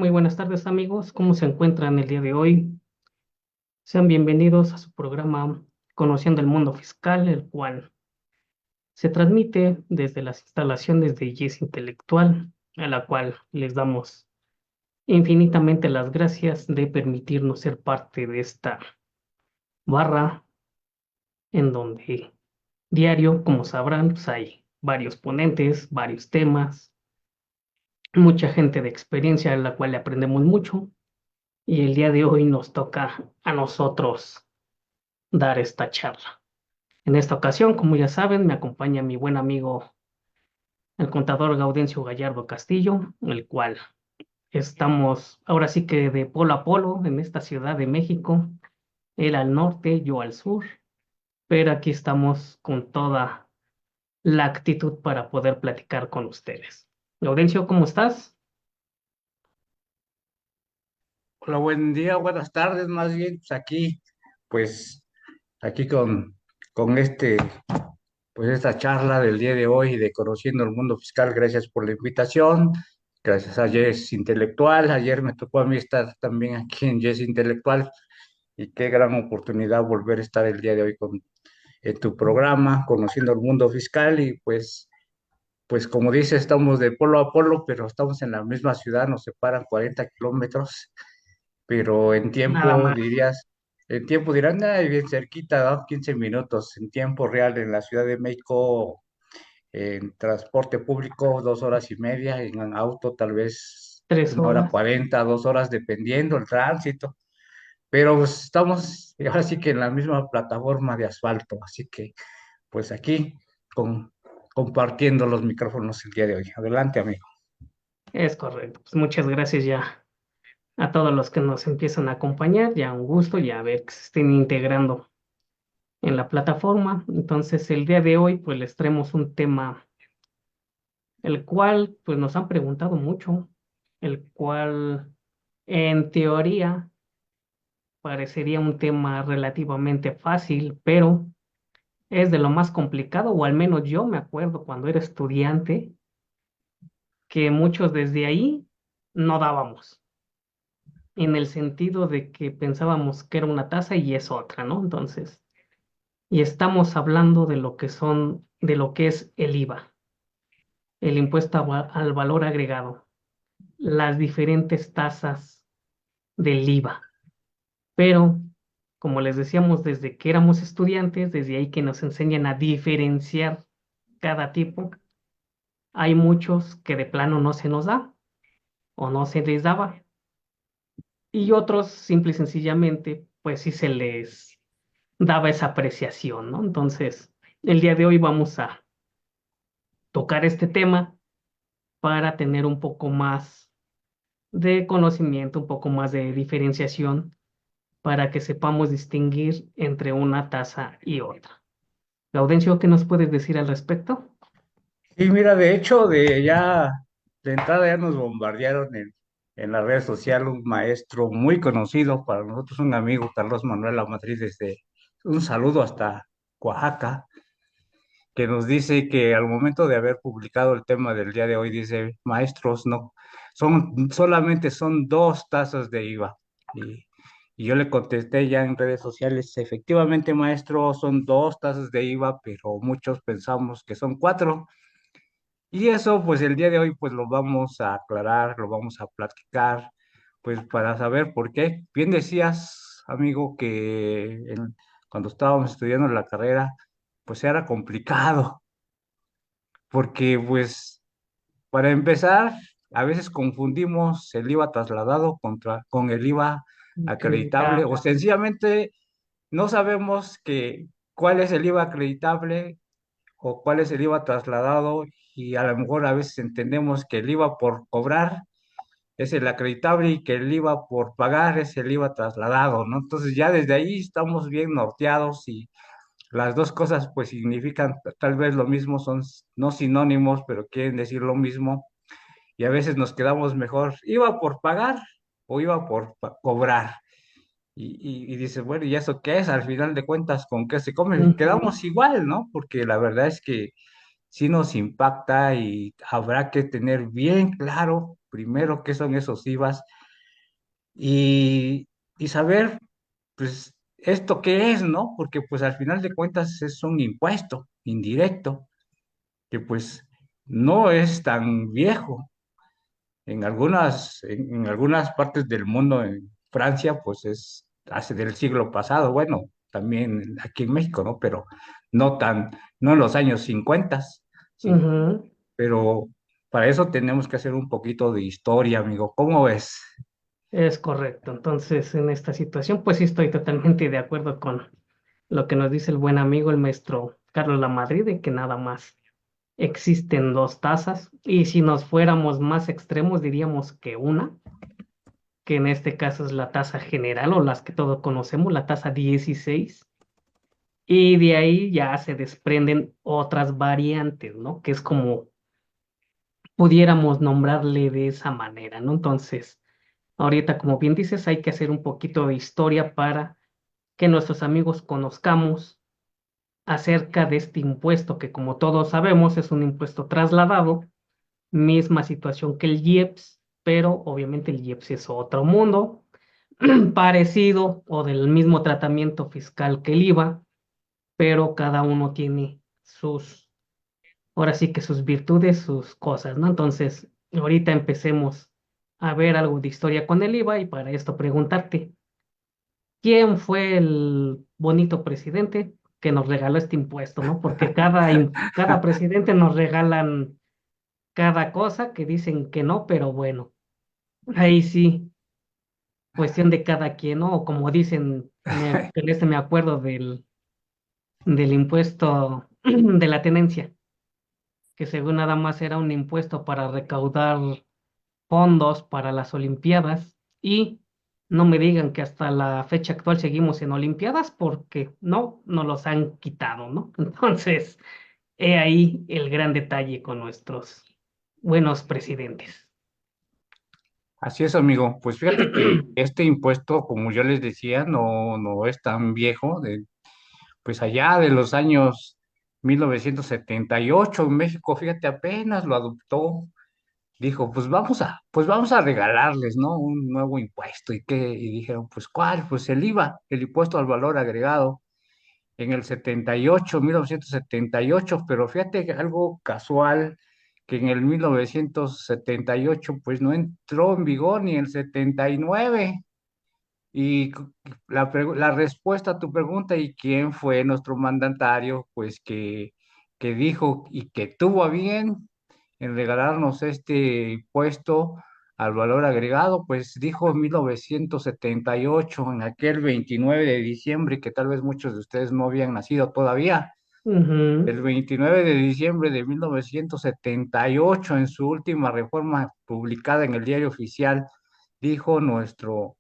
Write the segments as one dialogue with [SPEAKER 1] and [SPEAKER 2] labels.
[SPEAKER 1] Muy buenas tardes amigos, ¿cómo se encuentran el día de hoy? Sean bienvenidos a su programa Conociendo el Mundo Fiscal, el cual se transmite desde las instalaciones de Yes Intelectual, a la cual les damos infinitamente las gracias de permitirnos ser parte de esta barra en donde diario, como sabrán, pues hay varios ponentes, varios temas, mucha gente de experiencia a la cual le aprendemos mucho. Y el día de hoy nos toca a nosotros dar esta charla. En esta ocasión, como ya saben, me acompaña mi buen amigo, el contador Gaudencio Gallardo Castillo, el cual estamos ahora sí que de polo a polo en esta Ciudad de México, él al norte, yo al sur, pero aquí estamos con toda la actitud para poder platicar con ustedes. Gaudencio, ¿cómo estás?
[SPEAKER 2] Hola, buen día, buenas tardes, más bien, pues aquí con pues esta charla del día de hoy de Conociendo el Mundo Fiscal. Gracias por la invitación, gracias a Yes Intelectual. Ayer me tocó a mí estar también aquí en Yes Intelectual y qué gran oportunidad volver a estar el día de hoy en tu programa, Conociendo el Mundo Fiscal. Y pues como dice, estamos de polo a polo, pero estamos en la misma ciudad, nos separan 40 kilómetros, pero
[SPEAKER 1] Nada más.
[SPEAKER 2] en tiempo dirán, "Ay, bien cerquita, ¿no? 15 minutos, en tiempo real en la Ciudad de México, en transporte público, 2 horas y media, en auto tal vez
[SPEAKER 1] Tres
[SPEAKER 2] 1 hora
[SPEAKER 1] horas.
[SPEAKER 2] 40, 2 horas, dependiendo el tránsito, pero pues, estamos ahora sí que en la misma plataforma de asfalto, así que pues aquí con, compartiendo los micrófonos el día de hoy. Adelante, amigo.
[SPEAKER 1] Es correcto. Pues muchas gracias ya a todos los que nos empiezan a acompañar. Ya un gusto, ya ver que se estén integrando en la plataforma. Entonces, el día de hoy, pues les traemos un tema, el cual, pues nos han preguntado mucho, el cual, en teoría, parecería un tema relativamente fácil, pero es de lo más complicado, o al menos yo me acuerdo cuando era estudiante, que muchos desde ahí no dábamos, en el sentido de que pensábamos que era una tasa y es otra, ¿no? Entonces, y estamos hablando de lo que son, de lo que es el IVA, el impuesto al valor agregado, las diferentes tasas del IVA. Pero, como les decíamos, desde que éramos estudiantes, desde ahí que nos enseñan a diferenciar cada tipo, hay muchos que de plano no se nos da o no se les daba. Y otros, simple y sencillamente, pues sí se les daba esa apreciación, ¿no? Entonces, el día de hoy vamos a tocar este tema para tener un poco más de conocimiento, un poco más de diferenciación, para que sepamos distinguir entre una tasa y otra. Gaudencio, ¿qué nos puedes decir al respecto?
[SPEAKER 2] Y mira, de hecho, de entrada ya nos bombardearon en la red social un maestro muy conocido para nosotros, un amigo, Carlos Manuel Lamadrid, desde un saludo hasta Oaxaca, que nos dice que al momento de haber publicado el tema del día de hoy, dice, maestros, no, solamente son 2 tasas de IVA. Y yo le contesté ya en redes sociales, efectivamente, maestro, son 2 tasas de IVA, pero muchos pensamos que son cuatro. Y eso, pues el día de hoy, pues lo vamos a aclarar, lo vamos a platicar, pues para saber por qué. Bien decías, amigo, que cuando estábamos estudiando la carrera, pues era complicado, porque pues para empezar, a veces confundimos el IVA trasladado con el IVA acreditable, o
[SPEAKER 1] Acreditable.
[SPEAKER 2] sencillamente no sabemos cuál es el IVA acreditable o cuál es el IVA trasladado, y a lo mejor a veces entendemos que el IVA por cobrar es el acreditable y que el IVA por pagar es el IVA trasladado, ¿no? Entonces ya desde ahí estamos bien norteados, y las dos cosas pues significan tal vez lo mismo, son no sinónimos, pero quieren decir lo mismo, y a veces nos quedamos mejor, ¿IVA por pagar o IVA por cobrar? Y dices, bueno, ¿y eso qué es? Al final de cuentas, ¿con qué se come?
[SPEAKER 1] Ujú.
[SPEAKER 2] Quedamos igual, ¿no? Porque la verdad es que sí nos impacta, y habrá que tener bien claro primero qué son esos IVAs y, y saber, pues, esto qué es, ¿no? Porque pues al final de cuentas es un impuesto indirecto que pues no es tan viejo. En algunas partes del mundo, en Francia, pues es hace del siglo pasado, bueno, también aquí en México, ¿no? Pero no tan, no en los años 50, ¿sí?
[SPEAKER 1] Ujú,
[SPEAKER 2] Pero para eso tenemos que hacer un poquito de historia, amigo. ¿Cómo ves?
[SPEAKER 1] es correcto. Entonces, en esta situación, pues sí estoy totalmente de acuerdo con lo que nos dice el buen amigo, el maestro Carlos Lamadrid, de que nada más existen dos tazas. Y si nos fuéramos más extremos, diríamos que una, que en este caso es la tasa general o las que todos conocemos, la tasa 16. Y de ahí ya se desprenden otras variantes, ¿no? Que es como pudiéramos nombrarle de esa manera, ¿no? Entonces, ahorita, como bien dices, hay que hacer un poquito de historia para que nuestros amigos conozcamos acerca de este impuesto, que como todos sabemos es un impuesto trasladado, misma situación que el IEPS, pero obviamente el IEPS es otro mundo, parecido o del mismo tratamiento fiscal que el IVA, pero cada uno tiene sus, ahora sí que sus virtudes, sus cosas, ¿no? Entonces, ahorita empecemos a ver algo de historia con el IVA y para esto preguntarte, ¿quién fue el bonito presidente que nos regaló este impuesto, ¿no? Porque cada presidente nos regalan cada cosa que dicen que no, pero bueno, ahí sí, cuestión de cada quien, ¿no? O como dicen, en este me acuerdo del impuesto de la tenencia, que según nada más era un impuesto para recaudar fondos para las Olimpiadas y no me digan que hasta la fecha actual seguimos en Olimpiadas porque no, nos los han quitado, ¿no? Entonces, he ahí el gran detalle con nuestros buenos presidentes.
[SPEAKER 2] Así es, amigo. Pues fíjate que este impuesto, como yo les decía, no es tan viejo, pues allá de los años 1978 en México, fíjate, apenas lo adoptó. Dijo, pues vamos a regalarles, ¿no? Un nuevo impuesto. ¿Y qué? Y dijeron, pues ¿cuál? Pues el IVA, el impuesto al valor agregado, en el 78, 1978. Pero fíjate que algo casual, que en el 1978 pues no entró en vigor ni el 79. Y la respuesta a tu pregunta, ¿y quién fue nuestro mandatario? Pues que dijo y que tuvo a bien en regalarnos este impuesto al valor agregado, pues dijo en 1978, en aquel 29 de diciembre, que tal vez muchos de ustedes no habían nacido todavía.
[SPEAKER 1] Ujú,
[SPEAKER 2] El 29 de diciembre de 1978, en su última reforma publicada en el Diario Oficial, dijo nuestro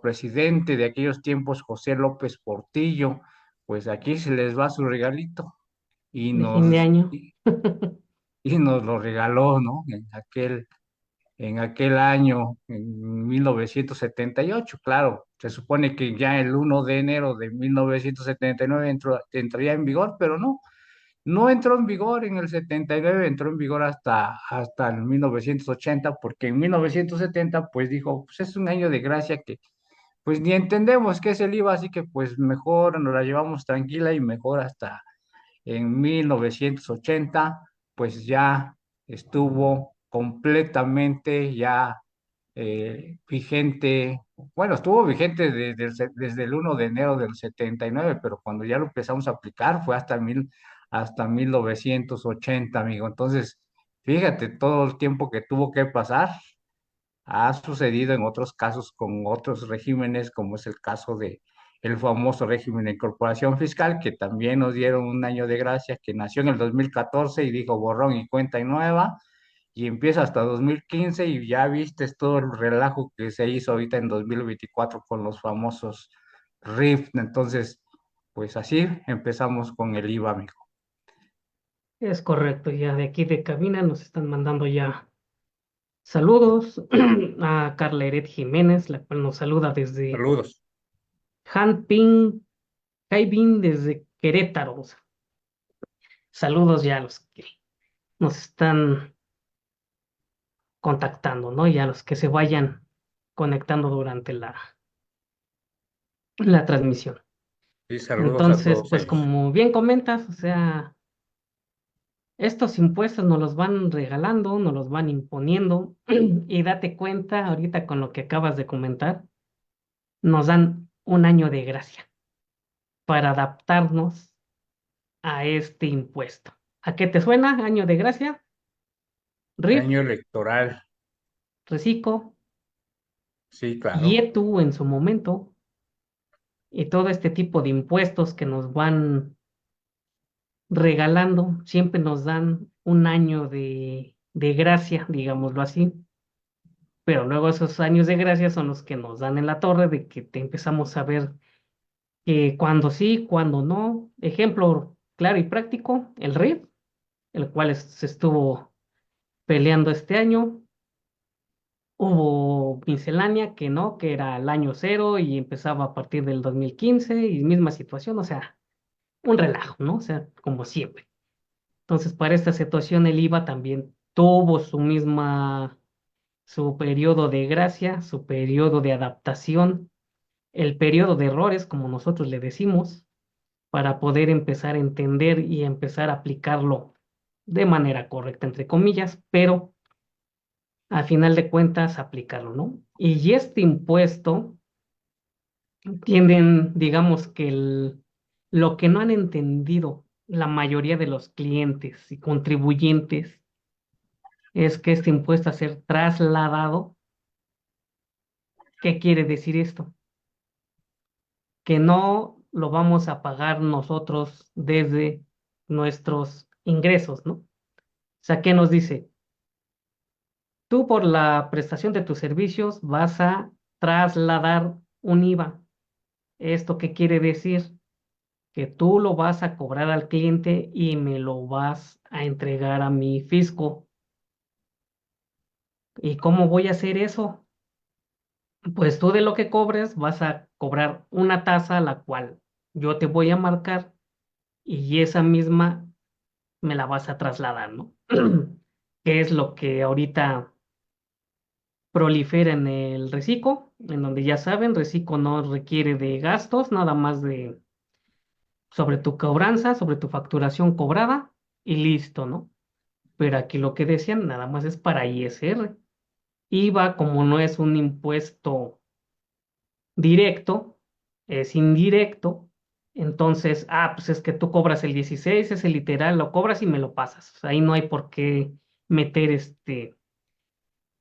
[SPEAKER 2] presidente de aquellos tiempos, José López Portillo, pues aquí se les va su regalito y
[SPEAKER 1] de fin de año.
[SPEAKER 2] y nos lo regaló, ¿no? En aquel año, en 1978, claro. Se supone que ya el 1 de enero de 1979 entraría en vigor, pero no entró en vigor en el 79, entró en vigor hasta el 1980, porque en 1970 pues dijo, pues es un año de gracia que pues ni entendemos qué es el IVA, así que pues mejor nos la llevamos tranquila y mejor hasta en 1980 pues ya estuvo completamente ya vigente. Bueno, estuvo vigente desde el 1 de enero del 79, pero cuando ya lo empezamos a aplicar fue hasta 1980, amigo. Entonces, fíjate todo el tiempo que tuvo que pasar. Ha sucedido en otros casos con otros regímenes, como es el caso de el famoso régimen de incorporación fiscal, que también nos dieron un año de gracia, que nació en el 2014 y dijo borrón y cuenta nueva, y empieza hasta 2015 y ya viste todo el relajo que se hizo ahorita en 2024 con los famosos RIF. Entonces, pues así empezamos con el IVA, amigo.
[SPEAKER 1] Es correcto, ya de aquí de cabina nos están mandando ya saludos a Carla Eret Jiménez, la cual nos saluda desde
[SPEAKER 2] Saludos.
[SPEAKER 1] Hanping, Haibin, desde Querétaro. Saludos ya a los que nos están contactando, ¿no? Y a los que se vayan conectando durante la transmisión.
[SPEAKER 2] Y saludos a
[SPEAKER 1] Entonces,
[SPEAKER 2] todos
[SPEAKER 1] pues
[SPEAKER 2] ellos.
[SPEAKER 1] como bien comentas, o sea, estos impuestos nos los van regalando, nos los van imponiendo y date cuenta ahorita con lo que acabas de comentar, nos dan un año de gracia para adaptarnos a este impuesto. ¿A qué te suena? Año de gracia, RIF,
[SPEAKER 2] Año electoral,
[SPEAKER 1] Reciclo,
[SPEAKER 2] sí, claro.
[SPEAKER 1] IETU en su momento y todo este tipo de impuestos que nos van regalando, siempre nos dan un año de gracia, digámoslo así, pero luego esos años de gracia son los que nos dan en la torre de que te empezamos a ver que cuando sí, cuando no. Ejemplo claro y práctico, el RIF, el cual se estuvo peleando este año. Hubo miscelánea que no, que era el año cero y empezaba a partir del 2015 y misma situación, o sea, un relajo, ¿no? O sea, como siempre. Entonces, para esta situación, el IVA también tuvo su periodo de gracia, su periodo de adaptación, el periodo de errores, como nosotros le decimos, para poder empezar a entender y empezar a aplicarlo de manera correcta, entre comillas, pero a final de cuentas aplicarlo, ¿no? Y este impuesto tienden, digamos que lo que no han entendido la mayoría de los clientes y contribuyentes es que este impuesto a ser trasladado, ¿qué quiere decir esto? Que no lo vamos a pagar nosotros desde nuestros ingresos, ¿no? O sea, ¿qué nos dice? Tú por la prestación de tus servicios vas a trasladar un IVA. ¿Esto qué quiere decir? Que tú lo vas a cobrar al cliente y me lo vas a entregar a mi fisco. ¿Y cómo voy a hacer eso? Pues tú de lo que cobres vas a cobrar una tasa la cual yo te voy a marcar y esa misma me la vas a trasladar, ¿no? Que es lo que ahorita prolifera en el reciclo, en donde ya saben, reciclo no requiere de gastos, nada más de sobre tu cobranza, sobre tu facturación cobrada y listo, ¿no? Pero aquí lo que decían nada más es para ISR. IVA, como no es un impuesto directo, es indirecto, entonces, pues es que tú cobras el 16, ese literal, lo cobras y me lo pasas. O sea, ahí no hay por qué meter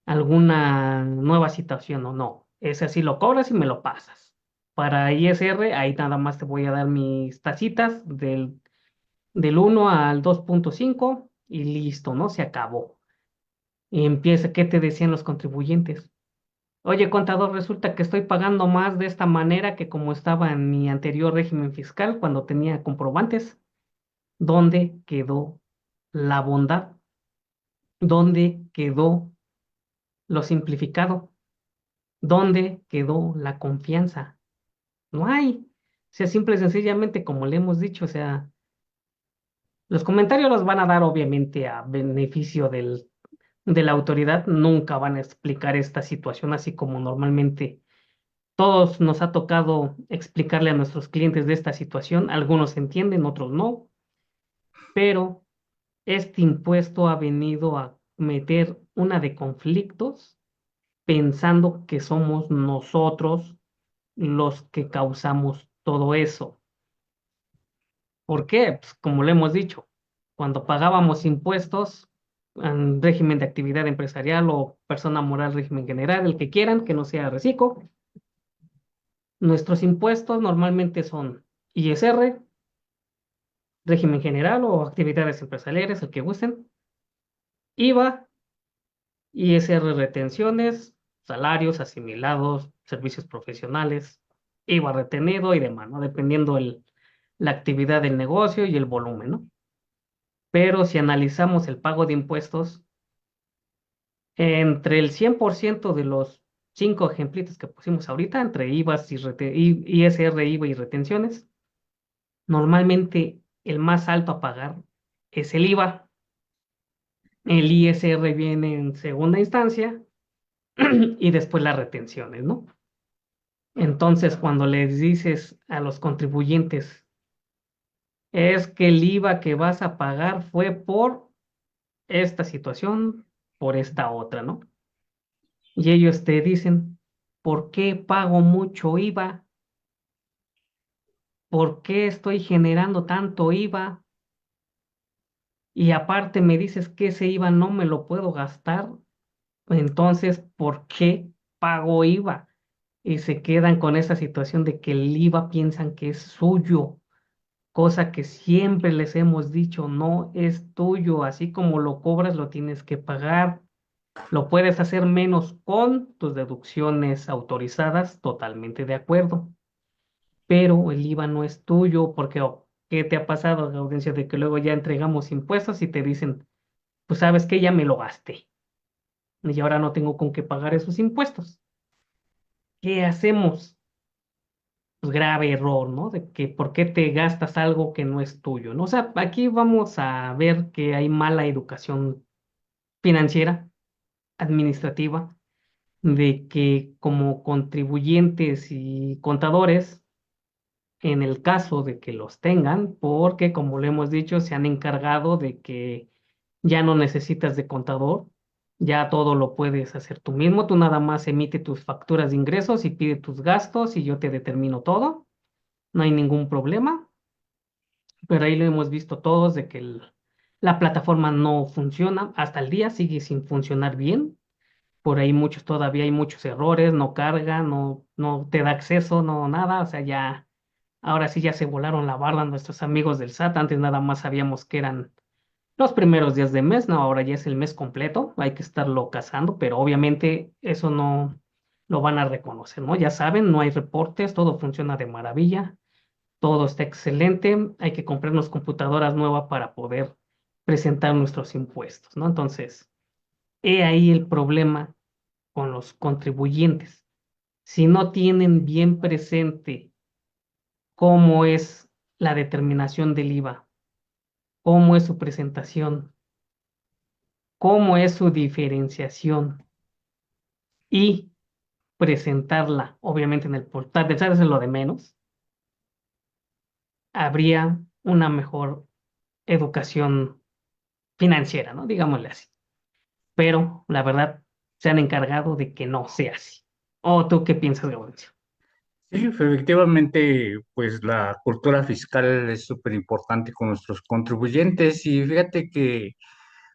[SPEAKER 1] alguna nueva situación o no. Ese así lo cobras y me lo pasas. Para ISR, ahí nada más te voy a dar mis tacitas del 1 al 2.5 y listo, ¿no? Se acabó. Y empieza, ¿qué te decían los contribuyentes? Oye, contador, resulta que estoy pagando más de esta manera que como estaba en mi anterior régimen fiscal cuando tenía comprobantes. ¿Dónde quedó la bondad? ¿Dónde quedó lo simplificado? ¿Dónde quedó la confianza? No hay. O sea, simple y sencillamente, como le hemos dicho, o sea, los comentarios los van a dar obviamente a beneficio de la autoridad, nunca van a explicar esta situación así como normalmente todos nos ha tocado explicarle a nuestros clientes de esta situación. Algunos entienden, otros no, pero este impuesto ha venido a meter una de conflictos pensando que somos nosotros los que causamos todo eso. ¿Por qué? Pues como le hemos dicho, cuando pagábamos impuestos en régimen de actividad empresarial o persona moral, régimen general, el que quieran, que no sea reciclo, nuestros impuestos normalmente son ISR, régimen general o actividades empresariales, el que gusten, IVA, ISR retenciones, salarios asimilados, servicios profesionales, IVA retenido y demás, ¿no? Dependiendo la actividad del negocio y el volumen, ¿no? Pero si analizamos el pago de impuestos, entre el 100% de los cinco ejemplitos que pusimos ahorita, entre IVAs ISR, IVA y retenciones, normalmente el más alto a pagar es el IVA. El ISR viene en segunda instancia y después las retenciones, ¿no? Entonces, cuando les dices a los contribuyentes, es que el IVA que vas a pagar fue por esta situación, por esta otra, ¿no? Y ellos te dicen, ¿por qué pago mucho IVA? ¿Por qué estoy generando tanto IVA? Y aparte me dices que ese IVA no me lo puedo gastar. Entonces, ¿por qué pago IVA? Y se quedan con esa situación de que el IVA piensan que es suyo, cosa que siempre les hemos dicho, no es tuyo, así como lo cobras, lo tienes que pagar. Lo puedes hacer menos con tus deducciones autorizadas, totalmente de acuerdo, pero el IVA no es tuyo porque, ¿qué te ha pasado, Gaudencio, de que luego ya entregamos impuestos y te dicen, pues sabes que ya me lo gasté y ahora no tengo con qué pagar esos impuestos? ¿Qué hacemos? Pues grave error, ¿no? De que por qué te gastas algo que no es tuyo, ¿no? O sea, aquí vamos a ver que hay mala educación financiera, administrativa, de que como contribuyentes y contadores, en el caso de que los tengan, porque como lo hemos dicho, se han encargado de que ya no necesitas de contador, ya todo lo puedes hacer tú mismo, tú nada más emite tus facturas de ingresos y pide tus gastos y yo te determino todo, no hay ningún problema, pero ahí lo hemos visto todos de que la plataforma no funciona, hasta el día sigue sin funcionar bien. Por ahí muchos todavía hay muchos errores, no carga, no te da acceso, no nada, o sea, ya, ahora sí ya se volaron la barda nuestros amigos del SAT. Antes nada más sabíamos que eran los primeros días de mes, no, ahora ya es el mes completo, hay que estarlo cazando, pero obviamente eso no lo van a reconocer, ¿no? Ya saben, no hay reportes, todo funciona de maravilla, todo está excelente, hay que comprarnos computadoras nuevas para poder presentar nuestros impuestos, ¿no? Entonces, he ahí el problema con los contribuyentes. Si no tienen bien presente cómo es la determinación del IVA, cómo es su presentación, cómo es su diferenciación y presentarla, obviamente en el portal de SAT es lo de menos, habría una mejor educación financiera, ¿no? Digámosle así. Pero la verdad, se han encargado de que no sea así. ¿O tú qué piensas, Gabriel?
[SPEAKER 2] Sí, efectivamente, pues la cultura fiscal es súper importante con nuestros contribuyentes y fíjate que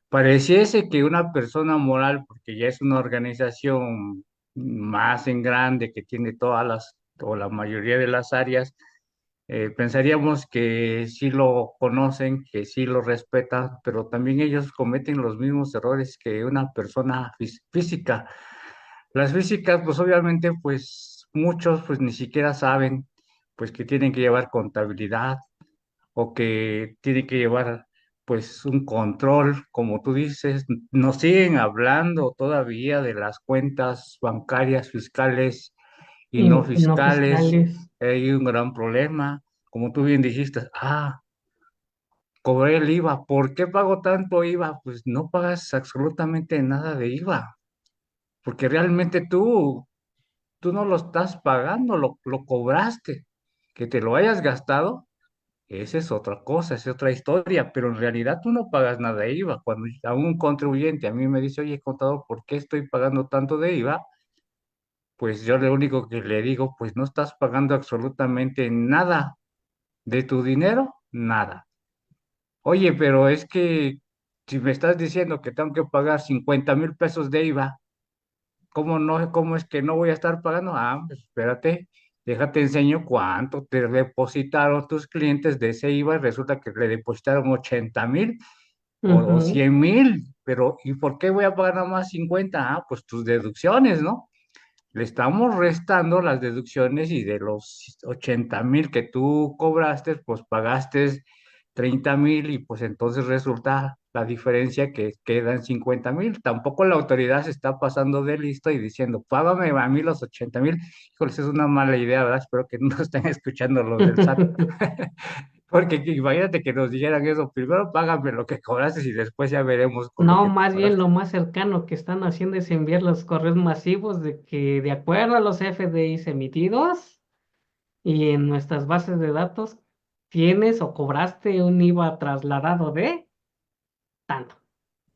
[SPEAKER 2] pareciese que una persona moral, porque ya es una organización más en grande que tiene todas las o la mayoría de las áreas, pensaríamos que sí lo conocen, que sí lo respetan, pero también ellos cometen los mismos errores que una persona física. Las físicas, pues obviamente, pues muchos pues ni siquiera saben pues que tienen que llevar contabilidad o que tienen que llevar pues un control, como tú dices, nos siguen hablando todavía de las cuentas bancarias fiscales y no
[SPEAKER 1] Y no
[SPEAKER 2] fiscales.
[SPEAKER 1] fiscales.
[SPEAKER 2] Hay un gran problema, como tú bien dijiste, cobré el IVA, ¿por qué pago tanto IVA? Pues no pagas absolutamente nada de IVA, porque realmente tú no lo estás pagando, lo cobraste. Que te lo hayas gastado, esa es otra cosa, esa es otra historia, pero en realidad tú no pagas nada de IVA. Cuando a un contribuyente a mí me dice, oye, contador, ¿por qué estoy pagando tanto de IVA? Pues yo lo único que le digo, pues no estás pagando absolutamente nada de tu dinero, nada. Oye, pero es que si me estás diciendo que tengo que pagar 50,000 pesos de IVA, ¿cómo no, cómo es que no voy a estar pagando? Pues espérate, déjate enseño cuánto te depositaron tus clientes de ese IVA y resulta que le depositaron 80,000 o
[SPEAKER 1] Ujú.
[SPEAKER 2] 100,000, pero ¿y por qué voy a pagar nada más 50? Pues tus deducciones, ¿no? Le estamos restando las deducciones y de los 80,000 que tú cobraste, pues pagaste 30,000 y pues entonces resulta la diferencia que quedan 50,000. Tampoco la autoridad se está pasando de listo y diciendo, págame a mí los 80,000. Híjoles, es una mala idea, ¿verdad? Espero que no estén escuchando los del SAT. Porque imagínate que nos dijeran eso, primero págame lo que cobraste y después ya veremos con lo
[SPEAKER 1] No,
[SPEAKER 2] que te
[SPEAKER 1] más bien
[SPEAKER 2] cobraste.
[SPEAKER 1] lo más cercano que están haciendo es enviar los correos masivos de que de acuerdo a los FDIs emitidos y en nuestras bases de datos tienes o cobraste un IVA trasladado de tanto.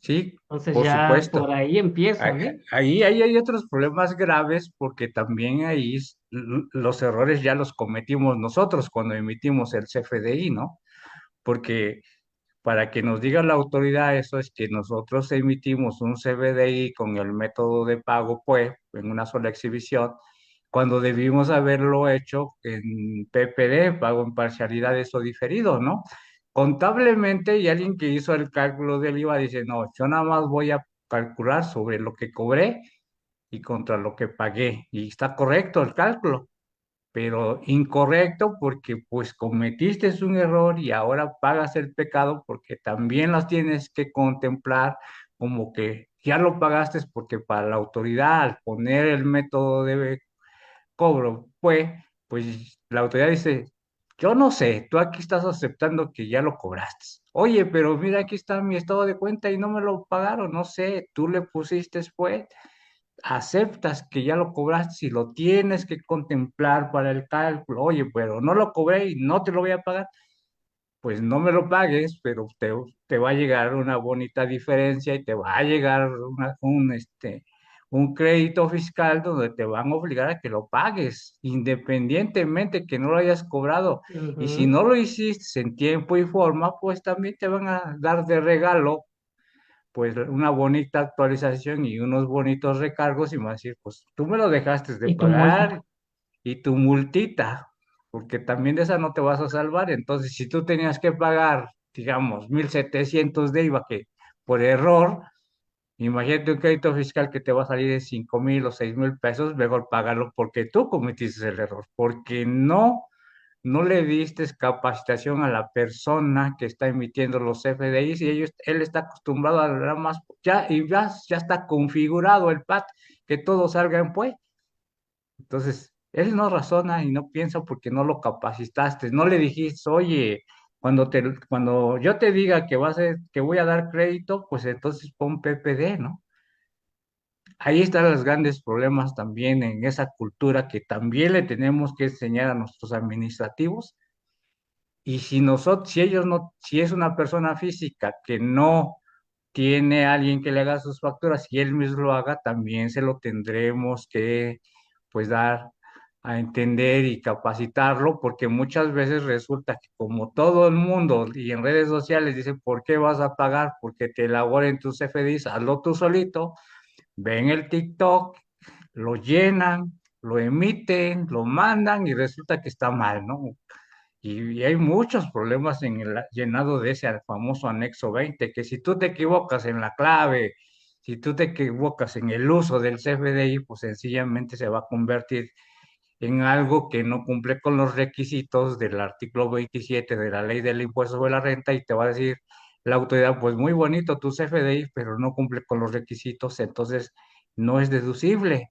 [SPEAKER 2] Sí,
[SPEAKER 1] Entonces
[SPEAKER 2] por
[SPEAKER 1] ya por
[SPEAKER 2] supuesto.
[SPEAKER 1] ahí empiezan, ¿eh?
[SPEAKER 2] Ahí hay otros problemas graves porque también ahí los errores ya los cometimos nosotros cuando emitimos el CFDI, ¿no? Porque para que nos diga la autoridad eso es que nosotros emitimos un CFDI con el método de pago, pues, en una sola exhibición, cuando debimos haberlo hecho en PPD, pago en parcialidades o diferido, ¿no? Contablemente, y alguien que hizo el cálculo del IVA dice, no, yo nada más voy a calcular sobre lo que cobré y contra lo que pagué. Y está correcto el cálculo, pero incorrecto porque pues cometiste un error y ahora pagas el pecado porque también las tienes que contemplar como que ya lo pagaste porque para la autoridad al poner el método de cobro pues la autoridad dice, yo no sé, tú aquí estás aceptando que ya lo cobraste. Oye, pero mira, aquí está mi estado de cuenta y no me lo pagaron, no sé, tú le pusiste pues aceptas que ya lo cobraste y lo tienes que contemplar para el cálculo. Oye, pero no lo cobré y no te lo voy a pagar. Pues no me lo pagues, pero te va a llegar una bonita diferencia y te va a llegar un crédito fiscal donde te van a obligar a que lo pagues, independientemente que no lo hayas cobrado. Y si
[SPEAKER 1] Ujú.
[SPEAKER 2] no lo hiciste en tiempo y forma, pues también te van a dar de regalo pues una bonita actualización y unos bonitos recargos y me va a decir, pues tú me lo dejaste de
[SPEAKER 1] Y tu multa.
[SPEAKER 2] pagar y tu multita, porque también de esa no te vas a salvar. Entonces, si tú tenías que pagar, digamos, 1,700 de IVA que por error, imagínate un crédito fiscal que te va a salir de 5,000 o 6,000 pesos, mejor págalo porque tú cometiste el error, porque no le diste capacitación a la persona que está emitiendo los FDIs y él está acostumbrado a nada más, ya está configurado el PAT, que todo salga en pues. Entonces, él no razona y no piensa porque no lo capacitaste, no le dijiste, oye, cuando yo te diga que voy a dar crédito, pues entonces pon PPD, ¿no? Ahí están los grandes problemas también en esa cultura que también le tenemos que enseñar a nuestros administrativos. Y si ellos no, si es una persona física que no tiene a alguien que le haga sus facturas y él mismo lo haga, también se lo tendremos que, pues, dar a entender y capacitarlo, porque muchas veces resulta que como todo el mundo y en redes sociales dicen, ¿por qué vas a pagar? Porque te elaboren tus FDIs, hazlo tú solito, ven el TikTok, lo llenan, lo emiten, lo mandan y resulta que está mal, ¿no? Y hay muchos problemas en el llenado de ese famoso anexo 20 que si tú te equivocas en la clave, si tú te equivocas en el uso del CFDI, pues sencillamente se va a convertir en algo que no cumple con los requisitos del artículo 27 de la ley del impuesto sobre la renta y te va a decir la autoridad, pues muy bonito tu CFDI, pero no cumple con los requisitos, entonces no es deducible.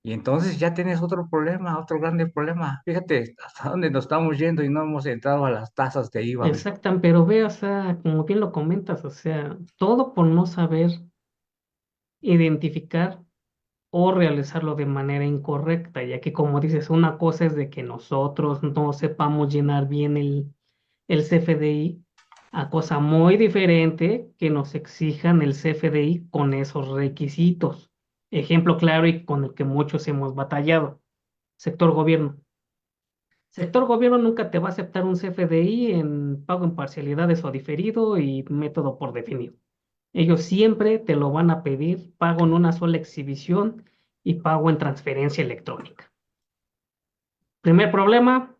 [SPEAKER 2] Y entonces ya tienes otro problema, otro grande problema. Fíjate hasta dónde nos estamos yendo y no hemos entrado a las tasas de IVA, amigo.
[SPEAKER 1] Exacto, pero ve, o sea, como bien lo comentas, o sea, todo por no saber identificar o realizarlo de manera incorrecta, ya que como dices, una cosa es de que nosotros no sepamos llenar bien el CFDI, a cosa muy diferente que nos exijan el CFDI con esos requisitos. Ejemplo claro y con el que muchos hemos batallado, sector gobierno. Sector gobierno nunca te va a aceptar un CFDI en pago en parcialidades o diferido y método por definido. Ellos siempre te lo van a pedir pago en una sola exhibición y pago en transferencia electrónica. Primer problema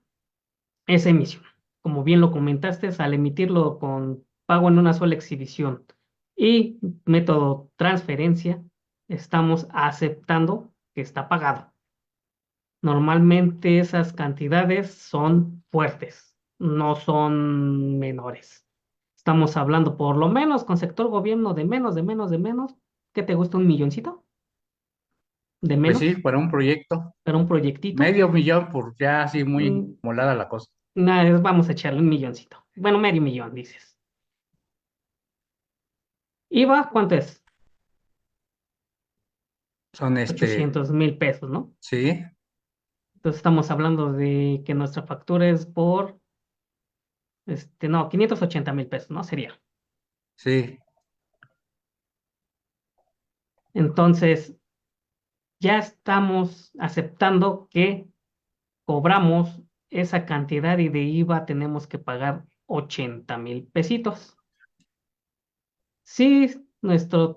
[SPEAKER 1] es emisión. Como bien lo comentaste, al emitirlo con pago en una sola exhibición y método transferencia, estamos aceptando que está pagado. Normalmente esas cantidades son fuertes, no son menores. Estamos hablando por lo menos con sector gobierno de menos, de menos, de menos. ¿Qué te gusta un milloncito? De
[SPEAKER 2] Pues sí,
[SPEAKER 1] menos,
[SPEAKER 2] para un proyecto,
[SPEAKER 1] pero un proyectito.
[SPEAKER 2] 500,000 por ya así muy
[SPEAKER 1] Mm,
[SPEAKER 2] molada la cosa.
[SPEAKER 1] Nada, vamos a echarle un milloncito. Bueno, medio millón, dices. IVA, ¿cuánto es?
[SPEAKER 2] Son
[SPEAKER 1] 800,000 pesos, ¿no?
[SPEAKER 2] sí,
[SPEAKER 1] Entonces estamos hablando de que nuestra factura es por, no, 580,000 pesos, ¿no? Sería.
[SPEAKER 2] sí,
[SPEAKER 1] Entonces, ya estamos aceptando que cobramos esa cantidad y de IVA tenemos que pagar 80,000 pesitos. Sí,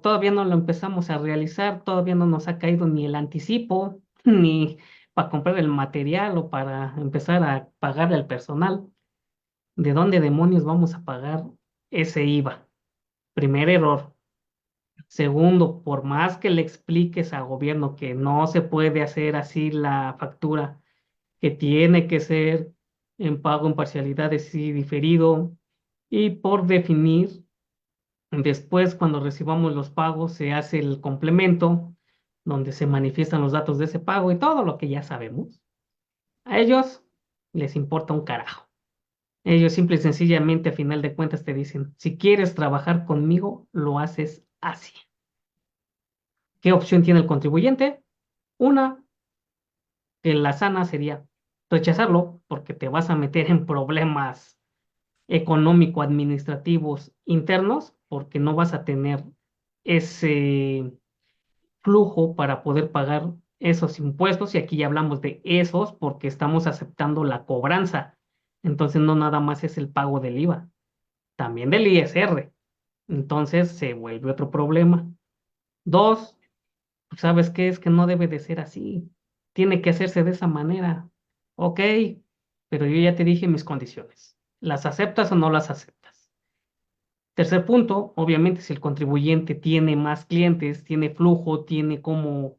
[SPEAKER 1] todavía no lo empezamos a realizar, todavía no nos ha caído ni el anticipo, ni para comprar el material o para empezar a pagarle al personal. ¿De dónde demonios vamos a pagar ese IVA? Primer error. Segundo, por más que le expliques al gobierno que no se puede hacer así la factura, que tiene que ser en pago en parcialidades y diferido, y por definir, después cuando recibamos los pagos se hace el complemento donde se manifiestan los datos de ese pago y todo lo que ya sabemos. A ellos les importa un carajo. Ellos simple y sencillamente a final de cuentas te dicen, si quieres trabajar conmigo, lo haces así. ¿Qué opción tiene el contribuyente? Una, que la sana sería rechazarlo porque te vas a meter en problemas económico-administrativos internos porque no vas a tener ese flujo para poder pagar esos impuestos y aquí ya hablamos de esos porque estamos aceptando la cobranza. Entonces no nada más es el pago del IVA, también del ISR. Entonces se vuelve otro problema. Dos, ¿sabes qué? Es que no debe de ser así. Tiene que hacerse de esa manera. Ok, pero yo ya te dije mis condiciones. ¿Las aceptas o no las aceptas? Tercer punto, obviamente si el contribuyente tiene más clientes, tiene flujo, tiene cómo,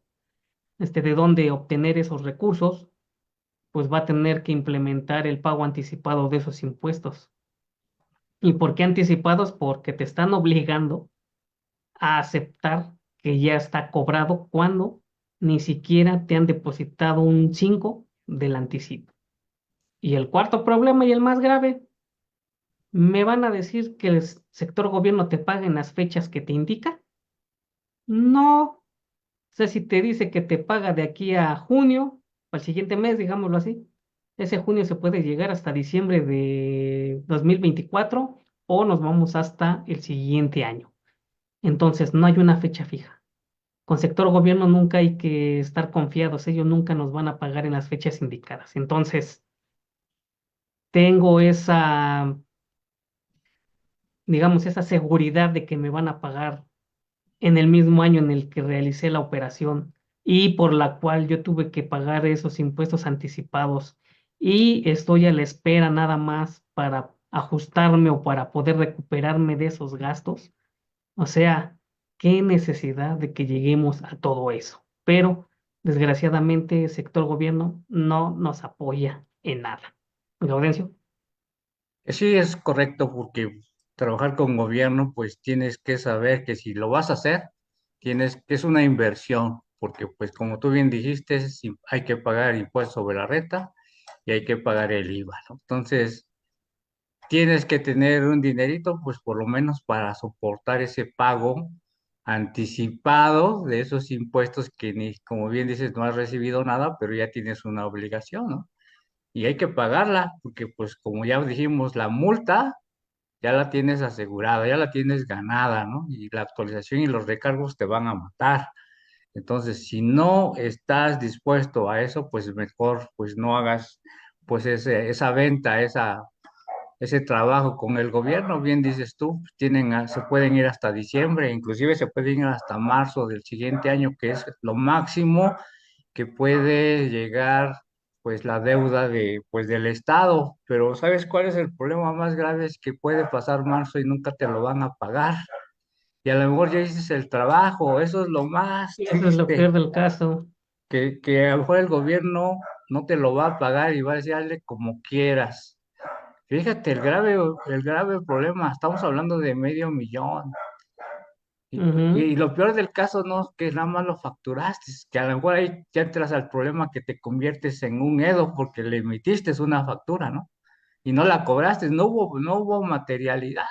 [SPEAKER 1] de dónde obtener esos recursos, pues va a tener que implementar el pago anticipado de esos impuestos. ¿Y por qué anticipados? Porque te están obligando a aceptar que ya está cobrado cuando ni siquiera te han depositado un 5 del anticipo. Y el cuarto problema y el más grave, ¿me van a decir que el sector gobierno te paga en las fechas que te indica? No. O sea, si te dice que te paga de aquí a junio, al siguiente mes, digámoslo así, ese junio se puede llegar hasta diciembre de 2024 o nos vamos hasta el siguiente año. Entonces, no hay una fecha fija. Con sector gobierno nunca hay que estar confiados, ellos nunca nos van a pagar en las fechas indicadas. Entonces, tengo esa, digamos, esa seguridad de que me van a pagar en el mismo año en el que realicé la operación y por la cual yo tuve que pagar esos impuestos anticipados y estoy a la espera nada más para ajustarme o para poder recuperarme de esos gastos. O sea, qué necesidad de que lleguemos a todo eso. Pero desgraciadamente el sector gobierno no nos apoya en nada. Gaudencio.
[SPEAKER 2] sí es correcto porque trabajar con gobierno, pues tienes que saber que si lo vas a hacer, tienes que es una inversión, porque pues como tú bien dijiste, hay que pagar impuestos sobre la renta y hay que pagar el IVA, ¿no? Entonces, tienes que tener un dinerito, pues por lo menos para soportar ese pago anticipado de esos impuestos que ni, como bien dices, no has recibido nada, pero ya tienes una obligación, ¿no? Y hay que pagarla, porque pues como ya dijimos, la multa ya la tienes asegurada, ya la tienes ganada, ¿no? Y la actualización y los recargos te van a matar. Entonces, si no estás dispuesto a eso, pues mejor pues no hagas pues esa venta, ese trabajo con el gobierno, bien dices tú, se pueden ir hasta diciembre, inclusive se pueden ir hasta marzo del siguiente año, que es lo máximo que puede llegar pues la deuda pues del Estado. Pero ¿sabes cuál es el problema más grave? Es que puede pasar marzo y nunca te lo van a pagar. Y a lo mejor ya hiciste el trabajo, eso es lo más
[SPEAKER 1] Y eso es lo
[SPEAKER 2] triste,
[SPEAKER 1] peor del caso.
[SPEAKER 2] que a lo mejor el gobierno no te lo va a pagar y va a decir, hazle como quieras. Fíjate el grave problema, estamos hablando de medio millón.
[SPEAKER 1] Ujú.
[SPEAKER 2] Y lo peor del caso no es que nada más lo facturaste, es que a lo mejor ahí ya entras al problema que te conviertes en un Edo porque le emitiste una factura, ¿no? y no la cobraste, no hubo materialidad.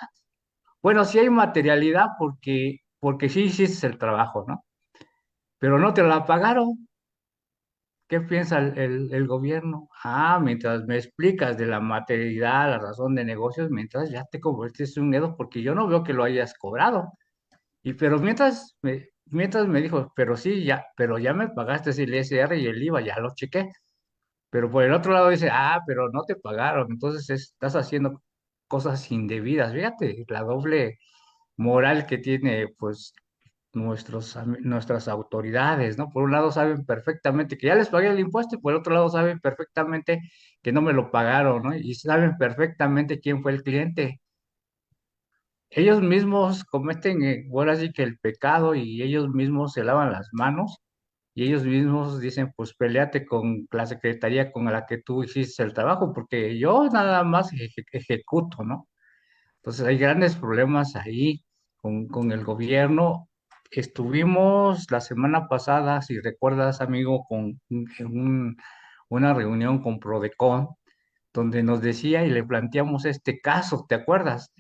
[SPEAKER 2] Bueno, sí hay materialidad porque sí hiciste el trabajo, ¿no? Pero no te la pagaron. ¿Qué piensa el gobierno? Ah, mientras me explicas de la materialidad, la razón de negocios, mientras ya te convertiste en un dedo porque yo no veo que lo hayas cobrado. Pero mientras me dijo, pero sí, ya, pero ya me pagaste el ISR y el IVA, ya lo chequé. Pero por el otro lado dice, pero no te pagaron, entonces estás haciendo cosas indebidas. Fíjate, la doble moral que tiene, pues, nuestras autoridades, ¿no? Por un lado saben perfectamente que ya les pagué el impuesto y por el otro lado saben perfectamente que no me lo pagaron, ¿no? Y saben perfectamente quién fue el cliente. Ellos mismos cometen, ahora sí que el pecado y ellos mismos se lavan las manos y ellos mismos dicen, pues peleate con la secretaría con la que tú hiciste el trabajo, porque yo nada más ejecuto, ¿no? Entonces hay grandes problemas ahí con el gobierno. Estuvimos la semana pasada, si recuerdas, amigo, una reunión con Prodecon, donde nos decía y le planteamos este caso, ¿te acuerdas?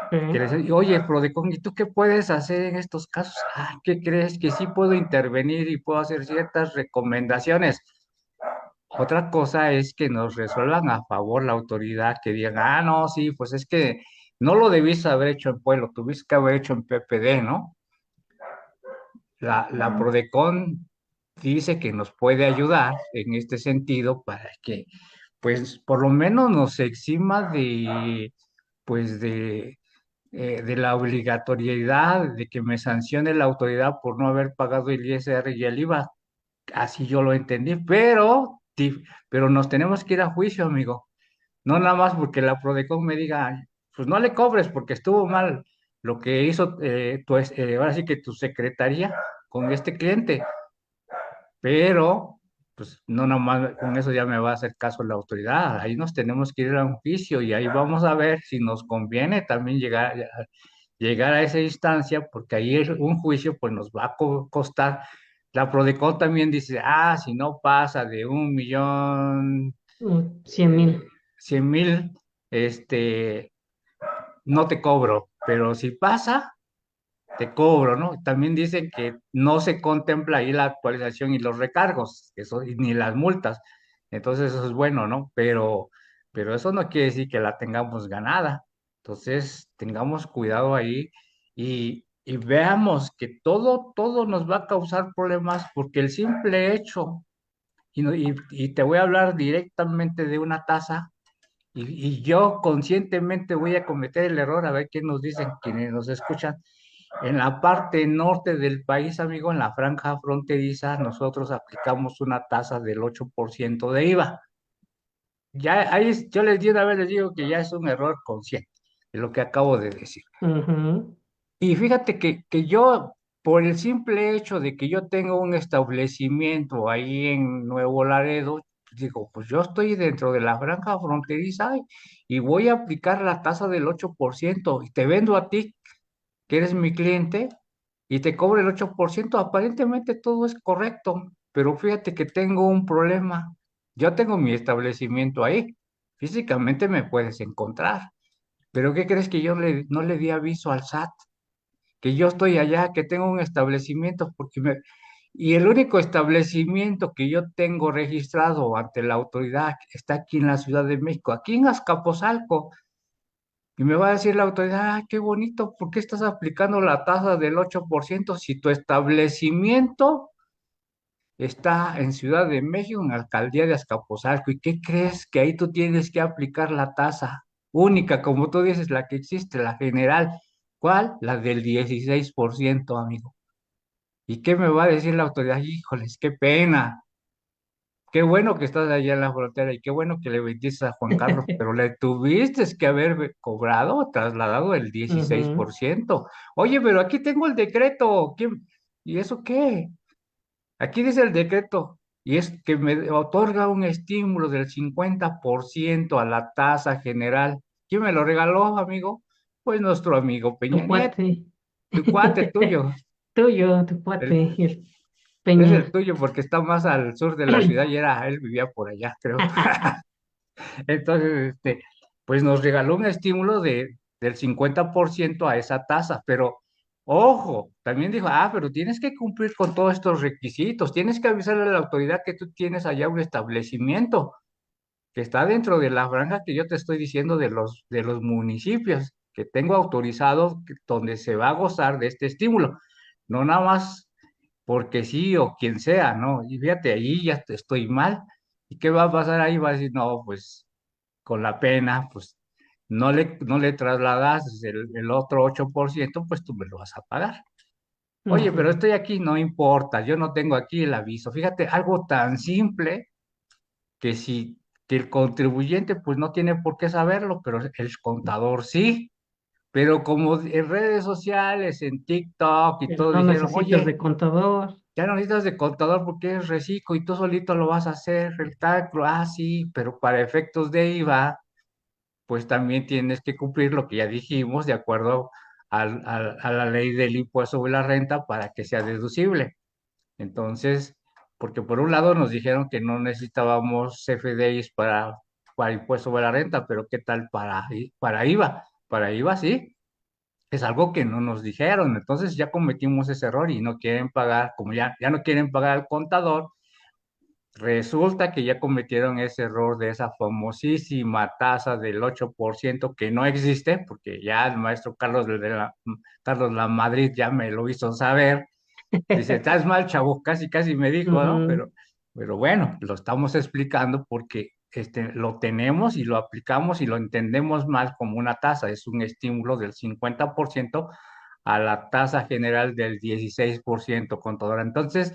[SPEAKER 2] Que
[SPEAKER 1] Ok.
[SPEAKER 2] le decía, oye, Prodecon, ¿y tú qué puedes hacer en estos casos? ¿Qué crees? Que sí puedo intervenir y puedo hacer ciertas recomendaciones. Otra cosa es que nos resuelvan a favor la autoridad, que digan, no, sí, pues es que no lo debiste haber hecho en Pueblo, tuviste que haber hecho en PPD, ¿no? La Prodecon dice que nos puede ayudar en este sentido para que, pues, por lo menos nos exima pues, de la obligatoriedad de que me sancione la autoridad por no haber pagado el ISR y el IVA. Así yo lo entendí, pero nos tenemos que ir a juicio, amigo. No nada más porque la Prodecon me diga, pues no le cobres porque estuvo mal lo que hizo ahora sí que tu secretaría con este cliente, pero pues no nada más con eso ya me va a hacer caso la autoridad. Ahí nos tenemos que ir a un juicio y ahí vamos a ver si nos conviene también llegar a esa instancia, porque ahí un juicio pues nos va a costar. La Prodecon también dice, si no pasa de 1.000.000,
[SPEAKER 1] 100,000.
[SPEAKER 2] 100.000, este, no te cobro, pero si pasa, te cobro, ¿no? También dicen que no se contempla ahí la actualización y los recargos, ni las multas. Entonces eso es bueno, ¿no? Pero eso no quiere decir que la tengamos ganada. Entonces tengamos cuidado ahí y veamos que todo nos va a causar problemas porque el simple hecho, y te voy a hablar directamente de una tasa, y yo conscientemente voy a cometer el error, a ver qué nos dicen quienes nos escuchan. En la parte norte del país, amigo, en la franja fronteriza, nosotros aplicamos una tasa del 8% de IVA. Ya ahí yo les di una vez, les digo que ya es un error consciente de lo que acabo de decir.
[SPEAKER 1] Ujú.
[SPEAKER 2] Y fíjate que yo, por el simple hecho de que yo tengo un establecimiento ahí en Nuevo Laredo, digo, pues yo estoy dentro de la franja fronteriza y voy a aplicar la tasa del 8% y te vendo a ti que eres mi cliente y te cobro el 8%. Aparentemente todo es correcto, pero fíjate que tengo un problema. Yo tengo mi establecimiento ahí. Físicamente me puedes encontrar, pero ¿qué crees que yo no le di aviso al SAT? Que yo estoy allá, que tengo un establecimiento, y el único establecimiento que yo tengo registrado ante la autoridad está aquí en la Ciudad de México, aquí en Azcapotzalco. Y me va a decir la autoridad, qué bonito, ¿por qué estás aplicando la tasa del 8% si tu establecimiento está en Ciudad de México, en la alcaldía de Azcapotzalco? ¿Y qué crees? Que ahí tú tienes que aplicar la tasa única, como tú dices, la que existe, la general. ¿Cuál? La del 16%, amigo. ¿Y qué me va a decir la autoridad? Híjoles, qué pena. Qué bueno que estás allá en la frontera y qué bueno que le vendiste a Juan Carlos, pero le tuviste que haber cobrado, trasladado el dieciséis
[SPEAKER 1] Ujú.
[SPEAKER 2] por ciento. Oye, pero aquí tengo el decreto. ¿Y eso qué? Aquí dice el decreto y es que me otorga un estímulo del 50% a la tasa general. ¿Quién me lo regaló, amigo? Pues nuestro amigo
[SPEAKER 1] Tu
[SPEAKER 2] Peña Nieto,
[SPEAKER 1] cuate.
[SPEAKER 2] tu cuate tuyo.
[SPEAKER 1] Tuyo, tu cuate,
[SPEAKER 2] El-
[SPEAKER 1] el
[SPEAKER 2] es el
[SPEAKER 1] Peña.
[SPEAKER 2] tuyo porque está más al sur de la ciudad y él vivía por allá, creo. Entonces, pues nos regaló un estímulo del 50% a esa tasa, pero ojo, también dijo, pero tienes que cumplir con todos estos requisitos, tienes que avisarle a la autoridad que tú tienes allá un establecimiento que está dentro de la franja que yo te estoy diciendo de los municipios que tengo autorizado donde se va a gozar de este estímulo, no nada más porque sí o quien sea, ¿no? Y fíjate, ahí ya estoy mal. ¿Y qué va a pasar ahí? Va a decir, no, pues con la pena, pues no le trasladas el otro 8%, pues tú me lo vas a pagar. Oye, pero
[SPEAKER 1] Ujú.
[SPEAKER 2] estoy aquí, no importa, yo no tengo aquí el aviso. Fíjate, algo tan simple que si que el contribuyente pues no tiene por qué saberlo, pero el contador sí. Pero como en redes sociales, en TikTok y
[SPEAKER 1] Pero
[SPEAKER 2] todo
[SPEAKER 1] no
[SPEAKER 2] dijeron,
[SPEAKER 1] necesitas
[SPEAKER 2] oye,
[SPEAKER 1] de contador.
[SPEAKER 2] ya no necesitas de contador porque eres reciclo y tú solito lo vas a hacer, el cálculo, sí, pero para efectos de IVA, pues también tienes que cumplir lo que ya dijimos de acuerdo a la ley del impuesto sobre la renta para que sea deducible. Entonces, porque por un lado nos dijeron que no necesitábamos CFDIs para impuesto sobre la renta, pero ¿qué tal para IVA? Para IVA sí, es algo que no nos dijeron. Entonces ya cometimos ese error y no quieren pagar, como ya no quieren pagar al contador, resulta que ya cometieron ese error de esa famosísima tasa del 8% que no existe, porque ya el maestro Carlos La Madrid ya me lo hizo saber. Dice, estás mal, chavo, casi, casi me dijo, ¿no?
[SPEAKER 1] Ujú.
[SPEAKER 2] Pero bueno, lo estamos explicando porque lo tenemos y lo aplicamos y lo entendemos mal como una tasa. Es un estímulo del 50% a la tasa general del 16% contadora. Entonces,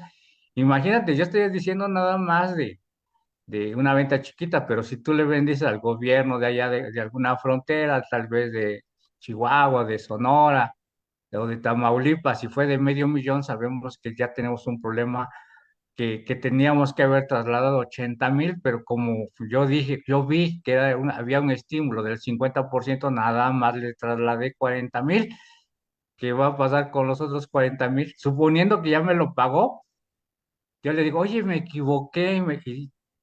[SPEAKER 2] imagínate, yo estoy diciendo nada más de una venta chiquita, pero si tú le vendes al gobierno de allá de alguna frontera, tal vez de Chihuahua, de Sonora, o de Tamaulipas, si fue de medio millón, sabemos que ya tenemos un problema que teníamos que haber trasladado 80,000, pero como yo vi que había un estímulo del 50%, nada más le trasladé 40,000. ¿Qué va a pasar con los otros 40,000? Suponiendo que ya me lo pagó, yo le digo, oye, me equivoqué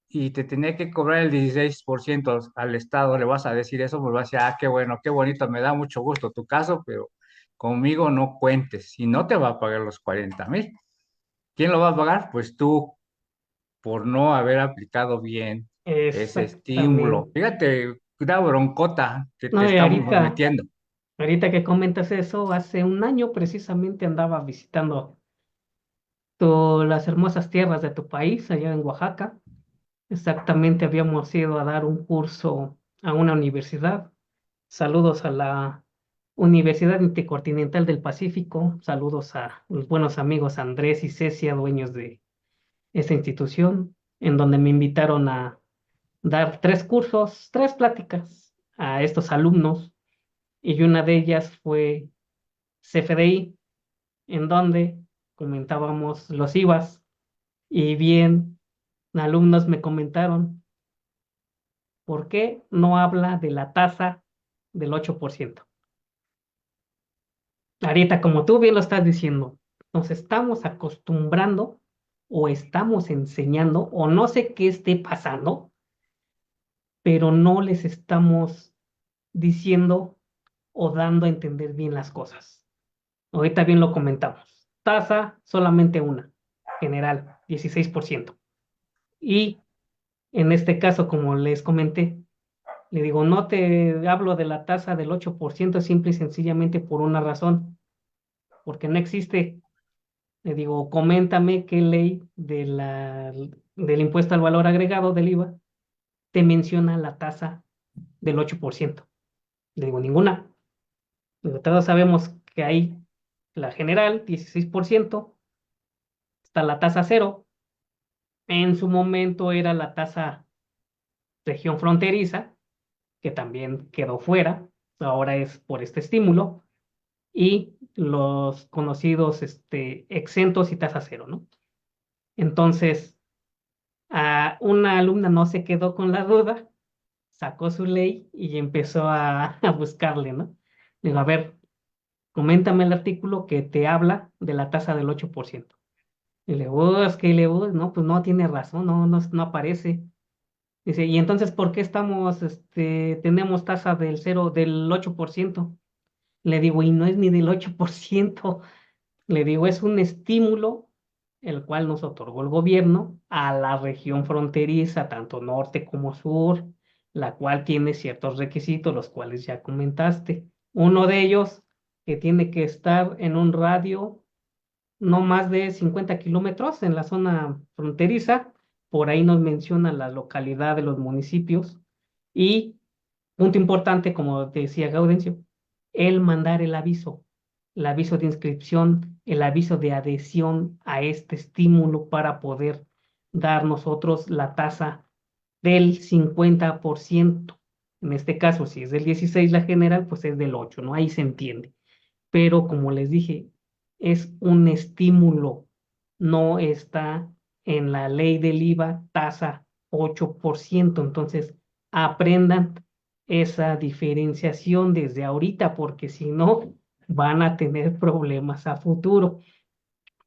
[SPEAKER 2] y te tenía que cobrar el 16% al Estado, le vas a decir eso, me va a decir, qué bueno, qué bonito, me da mucho gusto tu caso, pero conmigo no cuentes y no te va a pagar los 40,000. ¿Quién lo va a pagar? Pues tú, por no haber aplicado bien ese estímulo.
[SPEAKER 1] Exactamente.
[SPEAKER 2] Fíjate, una broncota que te
[SPEAKER 1] No, y
[SPEAKER 2] estamos
[SPEAKER 1] ahorita,
[SPEAKER 2] metiendo.
[SPEAKER 1] ahorita que comentas eso, hace un año precisamente andaba visitando las hermosas tierras de tu país, allá en Oaxaca. Exactamente, habíamos ido a dar un curso a una universidad. Saludos a la Universidad Intercontinental del Pacífico. Saludos a los buenos amigos Andrés y Cecia, dueños de esta institución, en donde me invitaron a dar tres cursos, tres pláticas a estos alumnos, y una de ellas fue CFDI, en donde comentábamos los IVAs, y bien, alumnos me comentaron, ¿por qué no habla de la tasa del 8%? Ahorita, como tú bien lo estás diciendo, nos estamos acostumbrando o estamos enseñando o no sé qué esté pasando, pero no les estamos diciendo o dando a entender bien las cosas. Ahorita bien lo comentamos. Tasa solamente una, general, 16%. Y en este caso, como les comenté, le digo, no te hablo de la tasa del 8% simple y sencillamente por una razón, porque no existe. Le digo, coméntame qué ley del impuesto al valor agregado del IVA te menciona la tasa del 8%. Le digo, ninguna. Le digo, todos sabemos que hay la general, 16%, está la tasa cero. En su momento era la tasa región fronteriza, que también quedó fuera, ahora es por este estímulo, y los conocidos exentos y tasa cero, ¿no? Entonces, una alumna no se quedó con la duda, sacó su ley y empezó a buscarle, ¿no? Digo, a ver, coméntame el artículo que te habla de la tasa del 8%. Y le busca y le busca, no, pues no tiene razón, no aparece. Dice, ¿y entonces por qué tenemos tasa del 8%? Le digo, y no es ni del 8%. Le digo, es un estímulo el cual nos otorgó el gobierno a la región fronteriza, tanto norte como sur, la cual tiene ciertos requisitos, los cuales ya comentaste. Uno de ellos, que tiene que estar en un radio no más de 50 kilómetros en la zona fronteriza. Por ahí nos menciona la localidad de los municipios. Y punto importante, como decía Gaudencio, el mandar el aviso de inscripción, el aviso de adhesión a este estímulo para poder dar nosotros la tasa del 50%. En este caso, si es del 16 la general, pues es del 8, ¿no? Ahí se entiende. Pero como les dije, es un estímulo, no está en la ley del IVA tasa 8%. Entonces, aprendan esa diferenciación desde ahorita, porque si no, van a tener problemas a futuro.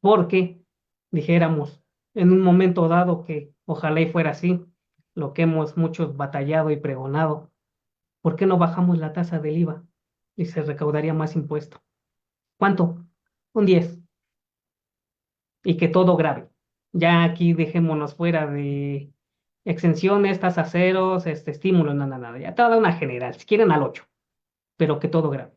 [SPEAKER 1] Porque dijéramos en un momento dado que ojalá y fuera así, lo que hemos muchos batallado y pregonado, ¿por qué no bajamos la tasa del IVA y se recaudaría más impuesto? ¿Cuánto? Un 10. Y que todo grave. Ya aquí dejémonos fuera de exenciones, tasas ceros, estímulos, nada, nada. Ya toda una general, si quieren al 8, pero que todo grave.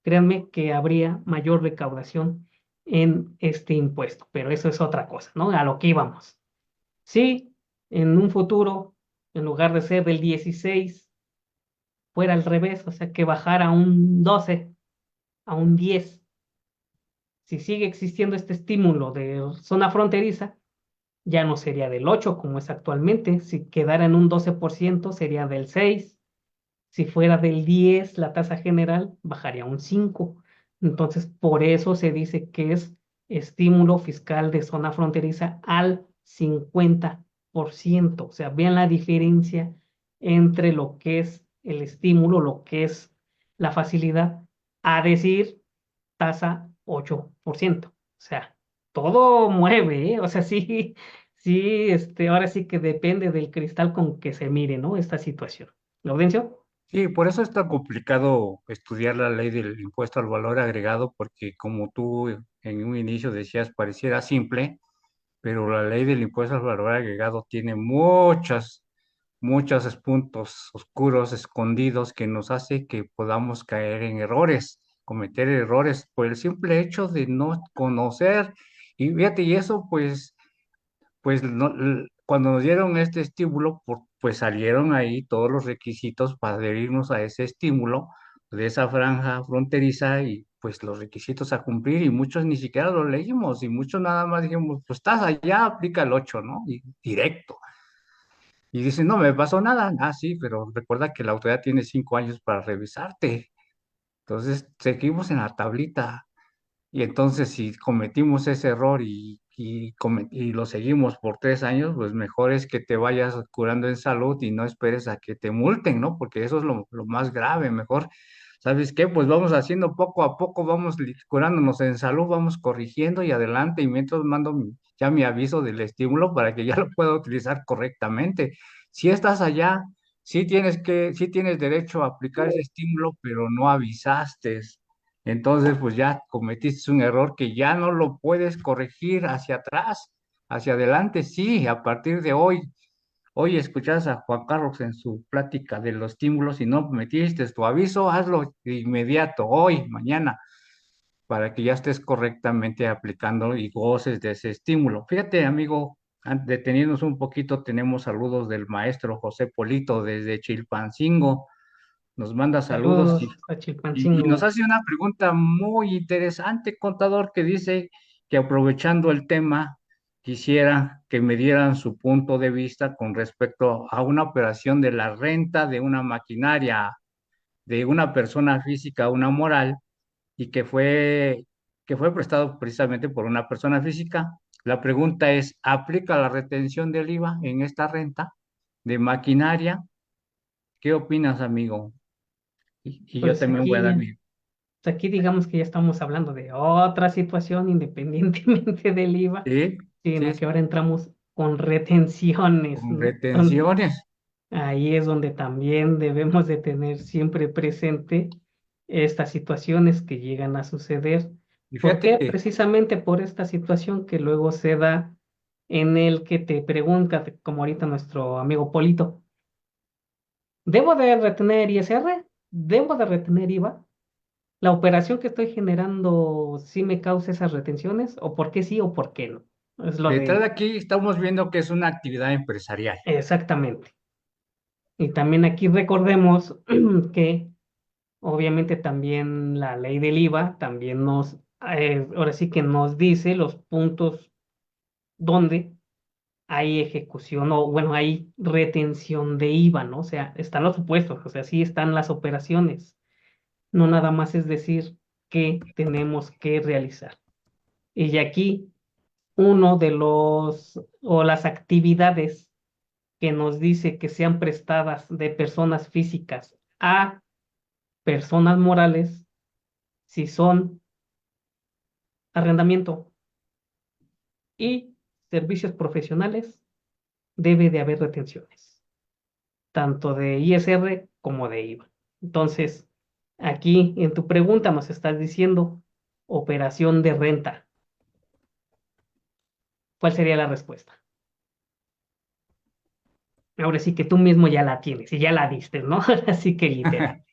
[SPEAKER 1] Créanme que habría mayor recaudación en este impuesto, pero eso es otra cosa, ¿no? A lo que íbamos. Si en un futuro, en lugar de ser del 16, fuera al revés, o sea, que bajara a un 12, a un 10, si sigue existiendo este estímulo de zona fronteriza, ya no sería del 8 como es actualmente. Si quedara en un 12% sería del 6. Si fuera del 10 la tasa general, bajaría a un 5. Entonces, por eso se dice que es estímulo fiscal de zona fronteriza al 50%. O sea, vean la diferencia entre lo que es el estímulo, lo que es la facilidad, a decir tasa 8%. O sea, todo mueve, ¿eh? O sea, sí, sí, ahora sí que depende del cristal con que se mire, ¿no? Esta situación. ¿Laudencio?
[SPEAKER 2] Sí, por eso es tan complicado estudiar la ley del impuesto al valor agregado, porque como tú en un inicio decías, pareciera simple, pero la ley del impuesto al valor agregado tiene muchos puntos oscuros, escondidos, que nos hace que podamos caer en errores, cometer errores por el simple hecho de no conocer. Y fíjate, y eso pues cuando nos dieron este estímulo, pues salieron ahí todos los requisitos para adherirnos a ese estímulo de esa franja fronteriza y pues los requisitos a cumplir y muchos ni siquiera lo leímos y muchos nada más dijimos, pues estás allá, aplica el 8, ¿no? Y directo. Y dicen, no me pasó nada. Ah, sí, pero recuerda que la autoridad tiene 5 años para revisarte. Entonces, seguimos en la tablita. Y entonces, si cometimos ese error y lo seguimos por 3 años, pues mejor es que te vayas curando en salud y no esperes a que te multen, ¿no? Porque eso es lo más grave. Mejor, ¿sabes qué? Pues vamos haciendo poco a poco, vamos curándonos en salud, vamos corrigiendo y adelante. Y mientras mando ya mi aviso del estímulo para que ya lo pueda utilizar correctamente. Si estás allá, sí tienes derecho a aplicar ese estímulo, pero no avisaste. Entonces, pues ya cometiste un error que ya no lo puedes corregir hacia atrás, hacia adelante, sí, a partir de hoy. Hoy escuchas a Juan Carlos en su plática de los estímulos y no metiste tu aviso, hazlo de inmediato, hoy, mañana, para que ya estés correctamente aplicando y goces de ese estímulo. Fíjate, amigo, deteniéndonos un poquito, tenemos saludos del maestro José Polito desde Chilpancingo. Nos manda saludos
[SPEAKER 1] Saludos a
[SPEAKER 2] y nos
[SPEAKER 1] Chilpancingo.
[SPEAKER 2] hace una pregunta muy interesante, contador, que dice que aprovechando el tema, quisiera que me dieran su punto de vista con respecto a una operación de la renta de una maquinaria de una persona física a una moral y que fue prestado precisamente por una persona física. La pregunta es, ¿aplica la retención del IVA en esta renta de maquinaria? ¿Qué opinas, amigo? Y yo
[SPEAKER 1] Pues
[SPEAKER 2] también voy a
[SPEAKER 1] aquí,
[SPEAKER 2] dar mi...
[SPEAKER 1] pues aquí digamos que ya estamos hablando de otra situación independientemente del IVA,
[SPEAKER 2] Sí,
[SPEAKER 1] sino
[SPEAKER 2] sí,
[SPEAKER 1] que ahora entramos con retenciones,
[SPEAKER 2] con
[SPEAKER 1] ¿no? Entonces,
[SPEAKER 2] retenciones.
[SPEAKER 1] Ahí es donde también debemos de tener siempre presente estas situaciones que llegan a suceder.
[SPEAKER 2] Y
[SPEAKER 1] ¿Por
[SPEAKER 2] fíjate
[SPEAKER 1] qué?
[SPEAKER 2] que
[SPEAKER 1] Precisamente por esta situación que luego se da en el que te pregunta, como ahorita nuestro amigo Polito, ¿debo de retener ISR? ¿Debo de retener IVA? ¿La operación que estoy generando sí me causa esas retenciones? ¿O por qué sí o por qué no? Es lo
[SPEAKER 2] detrás de
[SPEAKER 1] de
[SPEAKER 2] aquí estamos viendo que es una actividad empresarial.
[SPEAKER 1] exactamente. Y también aquí recordemos que obviamente también la ley del IVA también ahora sí que nos dice los puntos donde hay ejecución o bueno, hay retención de IVA, ¿no? O sea, están los supuestos, o sea, sí están las operaciones. No nada más es decir que tenemos que realizar. Y aquí uno de los o las actividades que nos dice que sean prestadas de personas físicas a personas morales, si son arrendamiento y servicios profesionales, debe de haber retenciones, tanto de ISR como de IVA. Entonces, aquí en tu pregunta nos estás diciendo operación de renta. ¿Cuál sería la respuesta? Ahora sí que tú mismo ya la tienes y ya la diste, ¿no? Así que literal.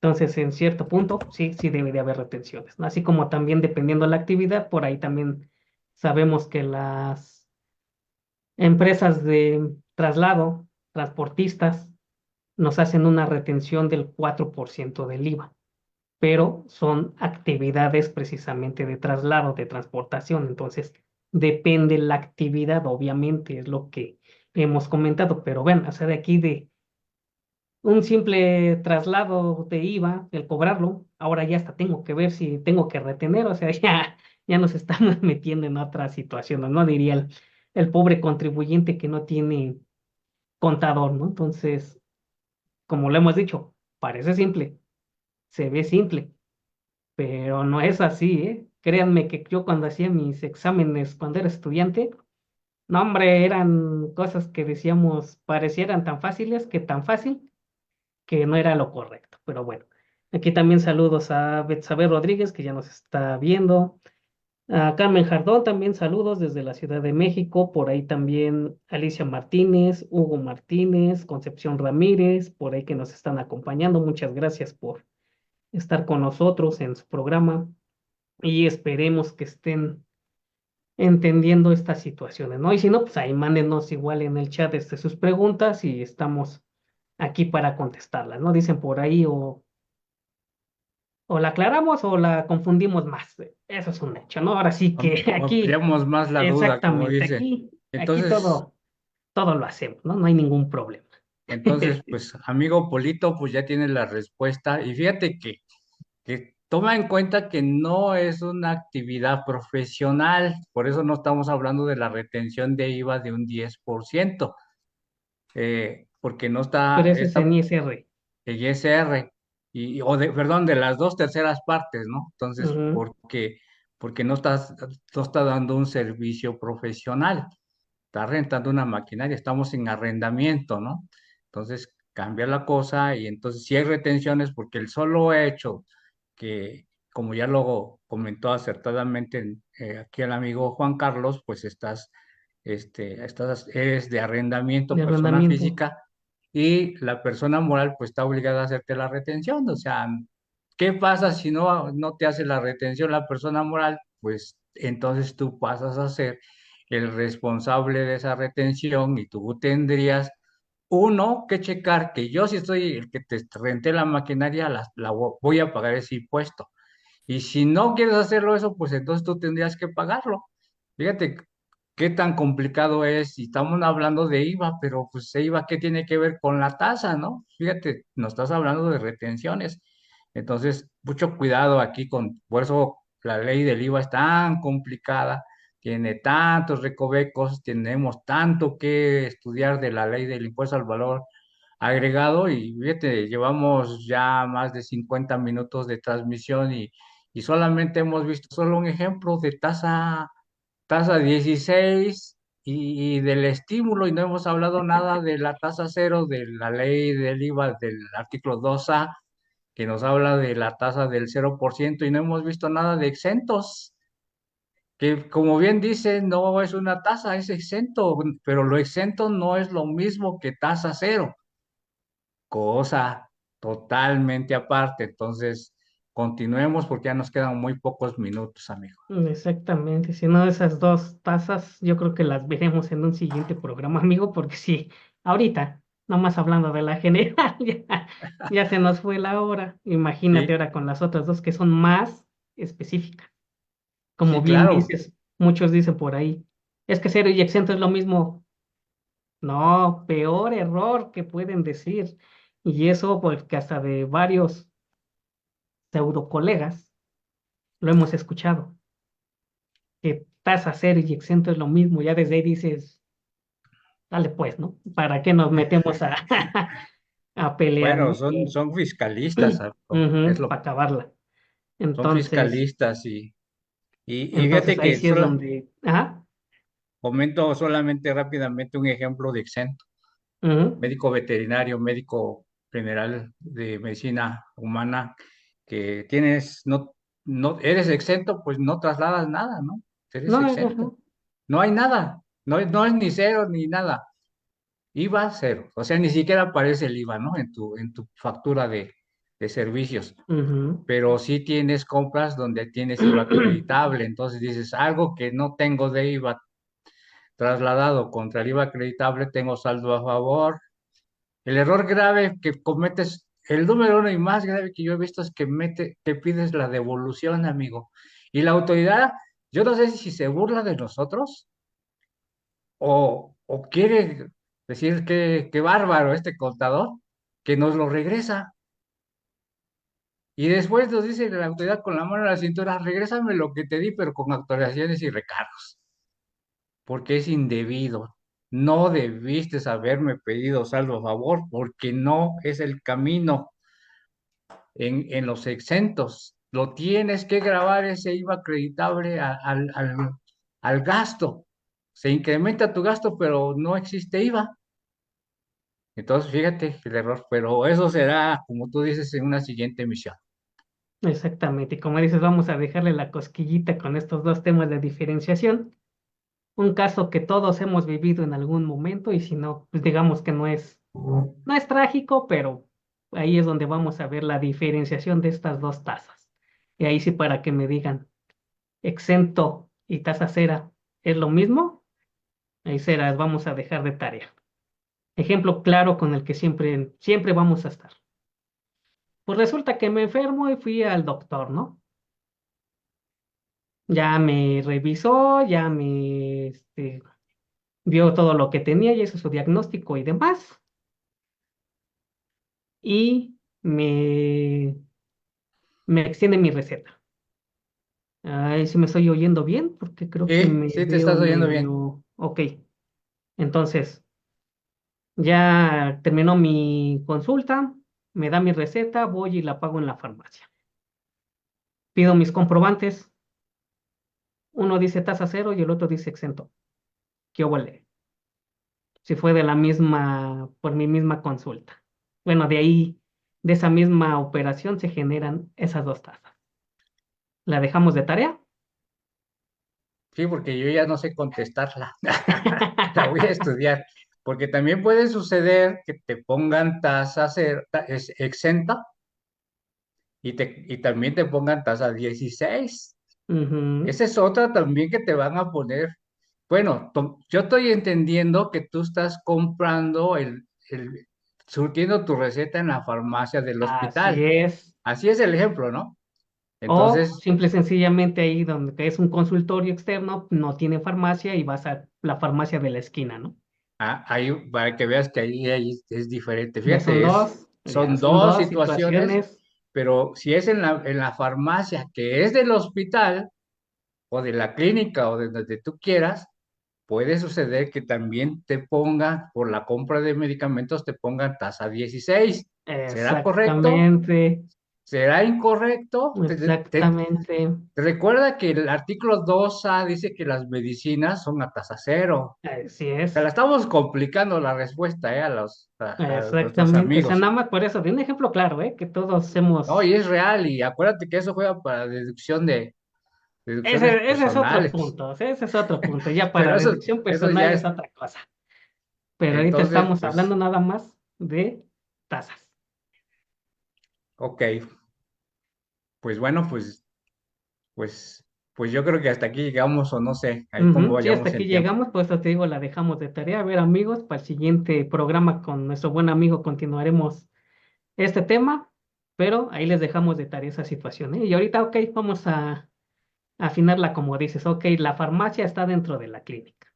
[SPEAKER 1] Entonces, en cierto punto, sí, sí debe de haber retenciones, ¿no? Así como también dependiendo de la actividad, por ahí también sabemos que las empresas de traslado, transportistas, nos hacen una retención del 4% del IVA, pero son actividades precisamente de traslado, de transportación. Entonces, depende la actividad, obviamente, es lo que hemos comentado, pero ven, hacer de aquí de un simple traslado de IVA, el cobrarlo, ahora ya hasta tengo que ver si tengo que retener, o sea, ya nos estamos metiendo en otra situación, ¿no? Diría el pobre contribuyente que no tiene contador, ¿no? Entonces, como lo hemos dicho, parece simple, se ve simple, pero no es así, ¿eh? Créanme que yo cuando hacía mis exámenes cuando era estudiante, no, hombre, eran cosas que decíamos parecieran tan fáciles que tan fácil que no era lo correcto, pero bueno. Aquí también saludos a Betsabe Rodríguez, que ya nos está viendo. A Carmen Jardón también saludos desde la Ciudad de México. Por ahí también Alicia Martínez, Hugo Martínez, Concepción Ramírez, por ahí que nos están acompañando. Muchas gracias por estar con nosotros en su programa y esperemos que estén entendiendo estas situaciones, ¿no? Y si no, pues ahí mándenos igual en el chat sus preguntas y estamos aquí para contestarlas, ¿no? Dicen por ahí o la aclaramos o la confundimos más. Eso es un hecho, ¿no? Ahora sí que
[SPEAKER 2] O
[SPEAKER 1] aquí,
[SPEAKER 2] ampliamos más la duda, como
[SPEAKER 1] exactamente,
[SPEAKER 2] dicen.
[SPEAKER 1] aquí
[SPEAKER 2] Entonces,
[SPEAKER 1] todo lo hacemos, ¿no? No hay ningún problema.
[SPEAKER 2] pues, amigo Polito, pues ya tienes la respuesta. Y fíjate que toma en cuenta que no es una actividad profesional, por eso no estamos hablando de la retención de IVA de un 10%, porque no
[SPEAKER 1] Pero
[SPEAKER 2] está
[SPEAKER 1] ese es en
[SPEAKER 2] esta
[SPEAKER 1] ISR.
[SPEAKER 2] el ISR, perdón, de las dos terceras partes, ¿no? Entonces,
[SPEAKER 1] Ujú.
[SPEAKER 2] porque no está dando un servicio profesional, está rentando una maquinaria, estamos en arrendamiento, ¿no? Entonces, cambia la cosa y entonces si hay retenciones, porque el solo hecho que, como ya lo comentó acertadamente aquí el amigo Juan Carlos, pues eres de arrendamiento,
[SPEAKER 1] De
[SPEAKER 2] persona
[SPEAKER 1] arrendamiento.
[SPEAKER 2] física, y la persona moral pues está obligada a hacerte la retención. O sea, ¿qué pasa si no te hace la retención la persona moral? Pues entonces tú pasas a ser el responsable de esa retención y tú tendrías, uno, que checar que yo si estoy el que te renté la maquinaria, voy a pagar ese impuesto. Y si no quieres hacerlo eso, pues entonces tú tendrías que pagarlo. Fíjate qué tan complicado es. Y estamos hablando de IVA, pero pues IVA, ¿qué tiene que ver con la tasa, no? Fíjate, nos estás hablando de retenciones. Entonces, mucho cuidado aquí por eso la ley del IVA es tan complicada, tiene tantos recovecos, tenemos tanto que estudiar de la ley del impuesto al valor agregado y fíjate, llevamos ya más de 50 minutos de transmisión y solamente hemos visto solo un ejemplo de tasa 16 y del estímulo y no hemos hablado nada de la tasa cero, de la ley del IVA del artículo 2A, que nos habla de la tasa del 0% y no hemos visto nada de exentos, que como bien dice, no es una tasa, es exento, pero lo exento no es lo mismo que tasa cero, cosa totalmente aparte. Entonces, continuemos porque ya nos quedan muy pocos minutos, amigo.
[SPEAKER 1] Exactamente, si no, esas dos tazas, yo creo que las veremos en un siguiente programa, amigo, porque sí, ahorita, nomás hablando de la general, ya se nos fue la hora. Imagínate
[SPEAKER 2] Sí,
[SPEAKER 1] ahora con las otras dos que son más específicas. Como
[SPEAKER 2] sí,
[SPEAKER 1] bien
[SPEAKER 2] claro.
[SPEAKER 1] dices, muchos dicen por ahí, es que cero y exento es lo mismo. No, peor error que pueden decir. Y eso porque hasta de varios pseudo colegas lo hemos escuchado, que tasa cero y exento es lo mismo. Ya desde ahí dices, dale pues, ¿no? ¿Para qué nos metemos a, a pelear,
[SPEAKER 2] Bueno,
[SPEAKER 1] ¿no?
[SPEAKER 2] son fiscalistas, amigo,
[SPEAKER 1] Para acabarla.
[SPEAKER 2] son
[SPEAKER 1] Entonces,
[SPEAKER 2] fiscalistas y
[SPEAKER 1] entonces
[SPEAKER 2] fíjate
[SPEAKER 1] ahí
[SPEAKER 2] que
[SPEAKER 1] sí es
[SPEAKER 2] solo
[SPEAKER 1] donde, ajá,
[SPEAKER 2] comento solamente rápidamente un ejemplo de exento.
[SPEAKER 1] ujú,
[SPEAKER 2] Médico veterinario, médico general de medicina humana, que tienes, no, eres exento, pues no trasladas nada, ¿no? Eres
[SPEAKER 1] no, ajá,
[SPEAKER 2] exento. No hay nada, no es ni cero ni nada. IVA cero, o sea, ni siquiera aparece el IVA, ¿no? En tu factura de servicios,
[SPEAKER 1] ujú.
[SPEAKER 2] pero sí tienes compras donde tienes IVA acreditable, entonces dices, algo que no tengo de IVA trasladado contra el IVA acreditable, tengo saldo a favor. El error grave que cometes, el número uno y más grave que yo he visto es que pides la devolución, amigo. Y la autoridad, yo no sé si se burla de nosotros o quiere decir que qué bárbaro este contador, que nos lo regresa. Y después nos dice la autoridad con la mano en la cintura, regrésame lo que te di, pero con actualizaciones y recargos, porque es indebido. No debiste haberme pedido saldo a favor, porque no es el camino. En los exentos. Lo tienes que grabar ese IVA acreditable al gasto. Se incrementa tu gasto, pero no existe IVA. Entonces, fíjate el error, pero eso será, como tú dices, en una siguiente emisión.
[SPEAKER 1] Exactamente. Y como dices, vamos a dejarle la cosquillita con estos dos temas de diferenciación. Un caso que todos hemos vivido en algún momento y si no, pues digamos que no es trágico, pero ahí es donde vamos a ver la diferenciación de estas dos tasas. Y ahí sí para que me digan, exento y tasa cera, ¿es lo mismo? Ahí se las vamos a dejar de tarea. Ejemplo claro con el que siempre vamos a estar. Pues resulta que me enfermo y fui al doctor, ¿no? Ya me revisó, vio todo lo que tenía y hizo su diagnóstico y demás. Y me extiende mi receta. Ay, si me estoy oyendo bien, porque creo que
[SPEAKER 2] Sí,
[SPEAKER 1] me
[SPEAKER 2] sí, te
[SPEAKER 1] veo
[SPEAKER 2] estás oyendo bien.
[SPEAKER 1] medio... Ok, entonces ya terminó mi consulta, me da mi receta, voy y la pago en la farmacia. Pido mis comprobantes, uno dice tasa cero y el otro dice exento. ¿Qué huele? Si fue de la misma, por mi misma consulta. Bueno, de ahí, de esa misma operación se generan esas dos tasas. ¿La dejamos de tarea?
[SPEAKER 2] Sí, porque yo ya no sé contestarla. La voy a estudiar. Porque también puede suceder que te pongan exenta y también te pongan tasa 16.
[SPEAKER 1] Ujú.
[SPEAKER 2] Esa es otra también que te van a poner. Bueno, yo estoy entendiendo que tú estás comprando surtiendo tu receta en la farmacia del
[SPEAKER 1] Así
[SPEAKER 2] hospital.
[SPEAKER 1] es.
[SPEAKER 2] Así es el ejemplo, ¿no?
[SPEAKER 1] O
[SPEAKER 2] Entonces,
[SPEAKER 1] simple y sencillamente ahí donde que es un consultorio externo, no tiene farmacia y vas a la farmacia de la esquina, ¿no?
[SPEAKER 2] ahí, para que veas que ahí es diferente. Fíjate,
[SPEAKER 1] Ya
[SPEAKER 2] son
[SPEAKER 1] son
[SPEAKER 2] dos
[SPEAKER 1] dos
[SPEAKER 2] situaciones,
[SPEAKER 1] situaciones.
[SPEAKER 2] pero si es en la farmacia que es del hospital o de la clínica o de donde tú quieras, puede suceder que también te pongan, por la compra de medicamentos, te pongan tasa 16. ¿Será correcto?
[SPEAKER 1] Exactamente.
[SPEAKER 2] ¿Será incorrecto?
[SPEAKER 1] Exactamente.
[SPEAKER 2] Recuerda que el artículo 2A dice que las medicinas son a tasa cero.
[SPEAKER 1] Así
[SPEAKER 2] Te la
[SPEAKER 1] es.
[SPEAKER 2] estamos complicando la respuesta, a nuestros
[SPEAKER 1] Exactamente. O sea,
[SPEAKER 2] amigos.
[SPEAKER 1] nada más por eso, de un ejemplo claro, que todos
[SPEAKER 2] No,
[SPEAKER 1] hemos.
[SPEAKER 2] y es real, y acuérdate que eso juega para deducciones
[SPEAKER 1] Ese es otro
[SPEAKER 2] personales.
[SPEAKER 1] punto, o sea, ese es otro punto. Ya para
[SPEAKER 2] Pero
[SPEAKER 1] deducción
[SPEAKER 2] eso
[SPEAKER 1] personal
[SPEAKER 2] ya
[SPEAKER 1] es
[SPEAKER 2] es,
[SPEAKER 1] otra cosa. Pero ahorita
[SPEAKER 2] entonces,
[SPEAKER 1] estamos
[SPEAKER 2] pues,
[SPEAKER 1] hablando nada más de tasas.
[SPEAKER 2] ok, pues bueno, pues, pues yo creo que hasta aquí llegamos, o no sé, ahí cómo
[SPEAKER 1] Ujú, sí, hasta
[SPEAKER 2] vayamos
[SPEAKER 1] aquí
[SPEAKER 2] en tiempo.
[SPEAKER 1] llegamos, pues eso te digo, la dejamos de tarea. A ver, amigos, para el siguiente programa con nuestro buen amigo continuaremos este tema, pero ahí les dejamos de tarea esa situación, ¿eh? Y ahorita, ok, vamos a afinarla como dices, ok, la farmacia está dentro de la clínica.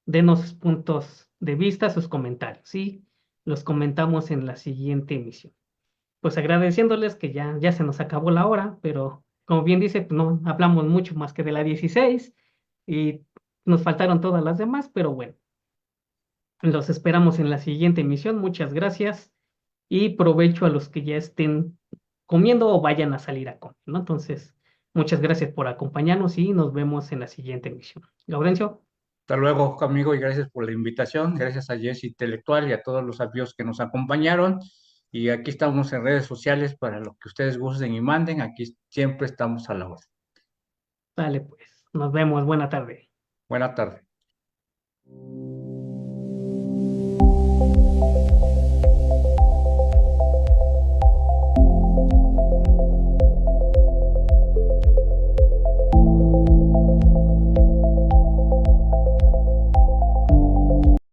[SPEAKER 1] Denos sus puntos de vista, sus comentarios, ¿sí? Los comentamos en la siguiente emisión. Pues agradeciéndoles que ya se nos acabó la hora, pero como bien dice, pues no hablamos mucho más que de la 16 y nos faltaron todas las demás, pero bueno, los esperamos en la siguiente emisión. Muchas gracias y provecho a los que ya estén comiendo o vayan a salir a comer, ¿no? Entonces, muchas gracias por acompañarnos y nos vemos en la siguiente emisión. Laurencio,
[SPEAKER 2] Hasta luego, amigo, y gracias por la invitación. Gracias a Jesse Intelectual y a todos los amigos que nos acompañaron. Y aquí estamos en redes sociales para lo que ustedes gusten y manden. Aquí siempre estamos a la hora.
[SPEAKER 1] dale pues, nos vemos, buena tarde.
[SPEAKER 2] Buena tarde.